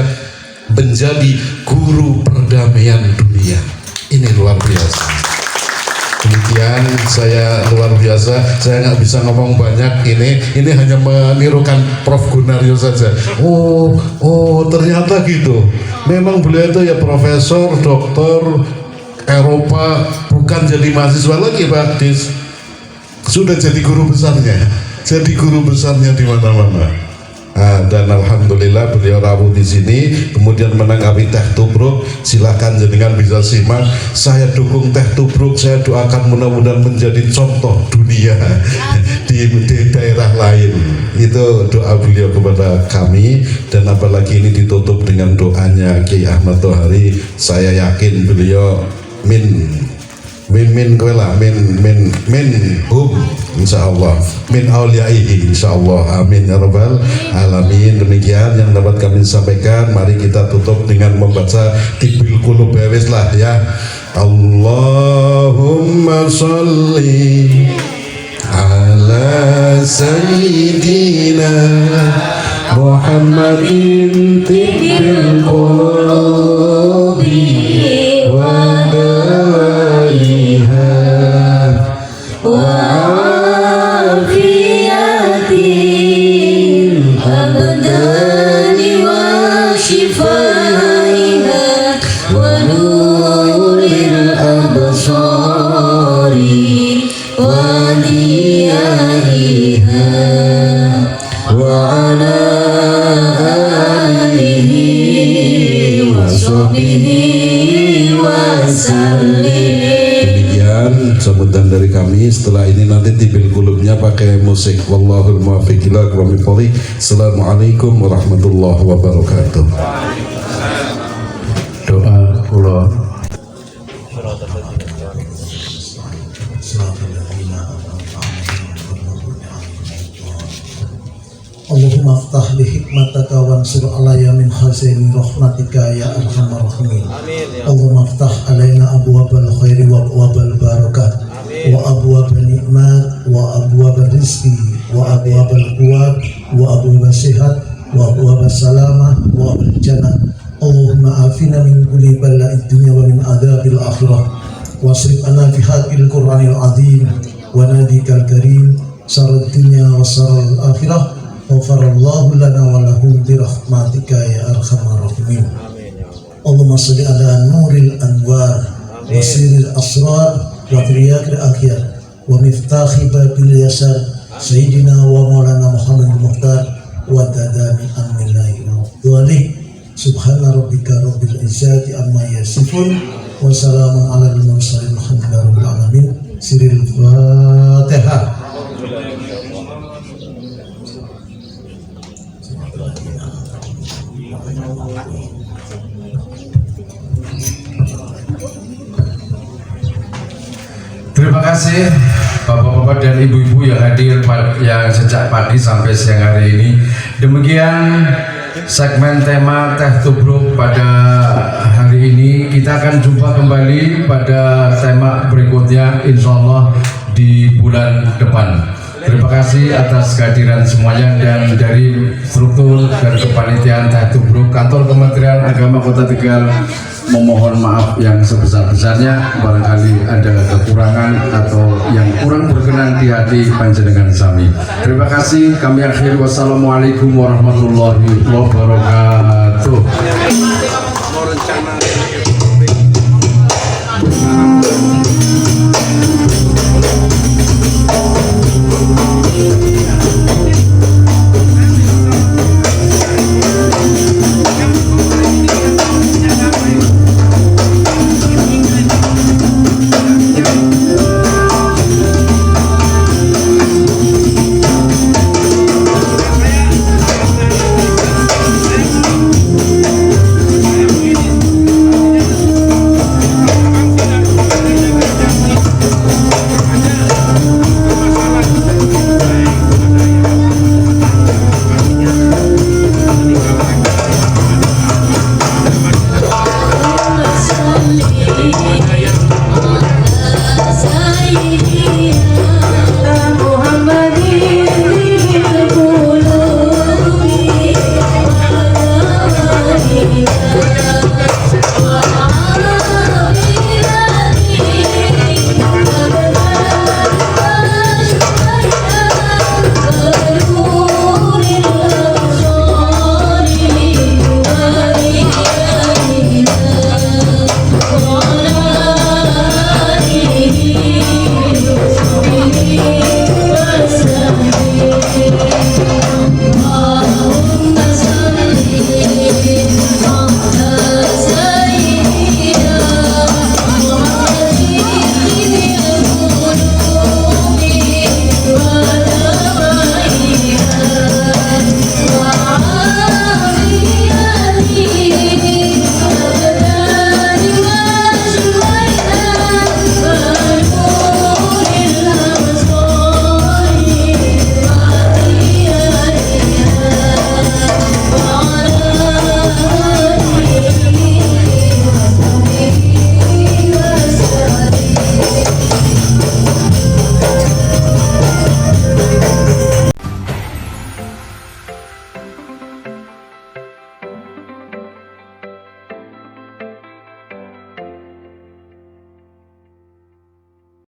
menjadi guru perdamaian dunia. Ini luar biasa. Demikian saya luar biasa. Saya nggak bisa ngomong banyak ini hanya menirukan Prof. Gunaryo saja. Oh ternyata gitu. Memang beliau itu ya profesor, doktor Eropa, bukan jadi mahasiswa lagi Pak Dis, sudah jadi guru besarnya di mana-mana. Dan alhamdulillah beliau rawuh di sini, kemudian menanggapi Teh Tubruk. Silakan jenengan bisa simak. Saya dukung Teh Tubruk, saya doakan mudah-mudahan menjadi contoh dunia di daerah lain. Itu doa beliau kepada kami, dan apalagi ini ditutup dengan doanya Kiai Ahmad Thohari. Saya yakin beliau min min kowe lah min hum insyaallah min auliyaihi insyaallah amin ya rabbal alamin. Demikian yang dapat kami sampaikan, mari kita tutup dengan membaca tibil qulub wis lah ya. Allahumma sholli ala sayyidina Muhammadin tibil qulubi wa daiha wa afiyatil abdani wa shifaiha wa nuril absari wa diyaiha wa ala alihi wa sahbihi wa sallim. Demikian sambutan dari kami. Setelah ini nanti tibil qulubnya pakai musik. Wallahul muwaffiq ila aqwamit thoriq. Assalamualaikum warahmatullahi wabarakatuh. Doa kula. Allahumma aftah li hikmataka wansur alaya min khazaini rahmatika ya arhamar rahimin. Allahumma aftah alaina abwabal khairi wa abwabal barakah wa abwabal nikmat wa abwabal rizki wa abwabal quwwat wa abwabal sihat wa abwabal salamah wa abwabal jannah. Allahumma afina min kulli bala'id dunya wa min adzabil akhirah wasrif anna fi hadhil qur'anil azim wa nadikal karim sarad dunya wa saral akhirah. Ghafarallahu lana wa lahum bi rahmatika ya arhamar rahimin. Allahumma shalli ala nuril anwar wa sirril asrar wa triyaqil akhir wa miftahi babil yasar sayyidina wa maulana Muhammad Muhtar wa dadami amnillahi wa subhana rabbika rabbil izzati amma yasifun wa salamun alal mursalin alhamdulillahi rabbil alamin. Siril Fatihah. Terima kasih Bapak-bapak dan Ibu-ibu yang hadir yang sejak pagi sampai siang hari ini. Demikian segmen tema Teh Tubruk pada hari ini. Kita akan jumpa kembali pada tema berikutnya insya Allah di bulan depan. Terima kasih atas kehadiran semuanya, dan dari struktur dan kepanitiaan Teh Tubruk Kantor Kementerian Agama Kota Tegal memohon maaf yang sebesar-besarnya barangkali ada kekurangan atau yang kurang berkenan di hati panjenengan sami. Terima kasih, kami akhiri. Wassalamualaikum warahmatullahi wabarakatuh.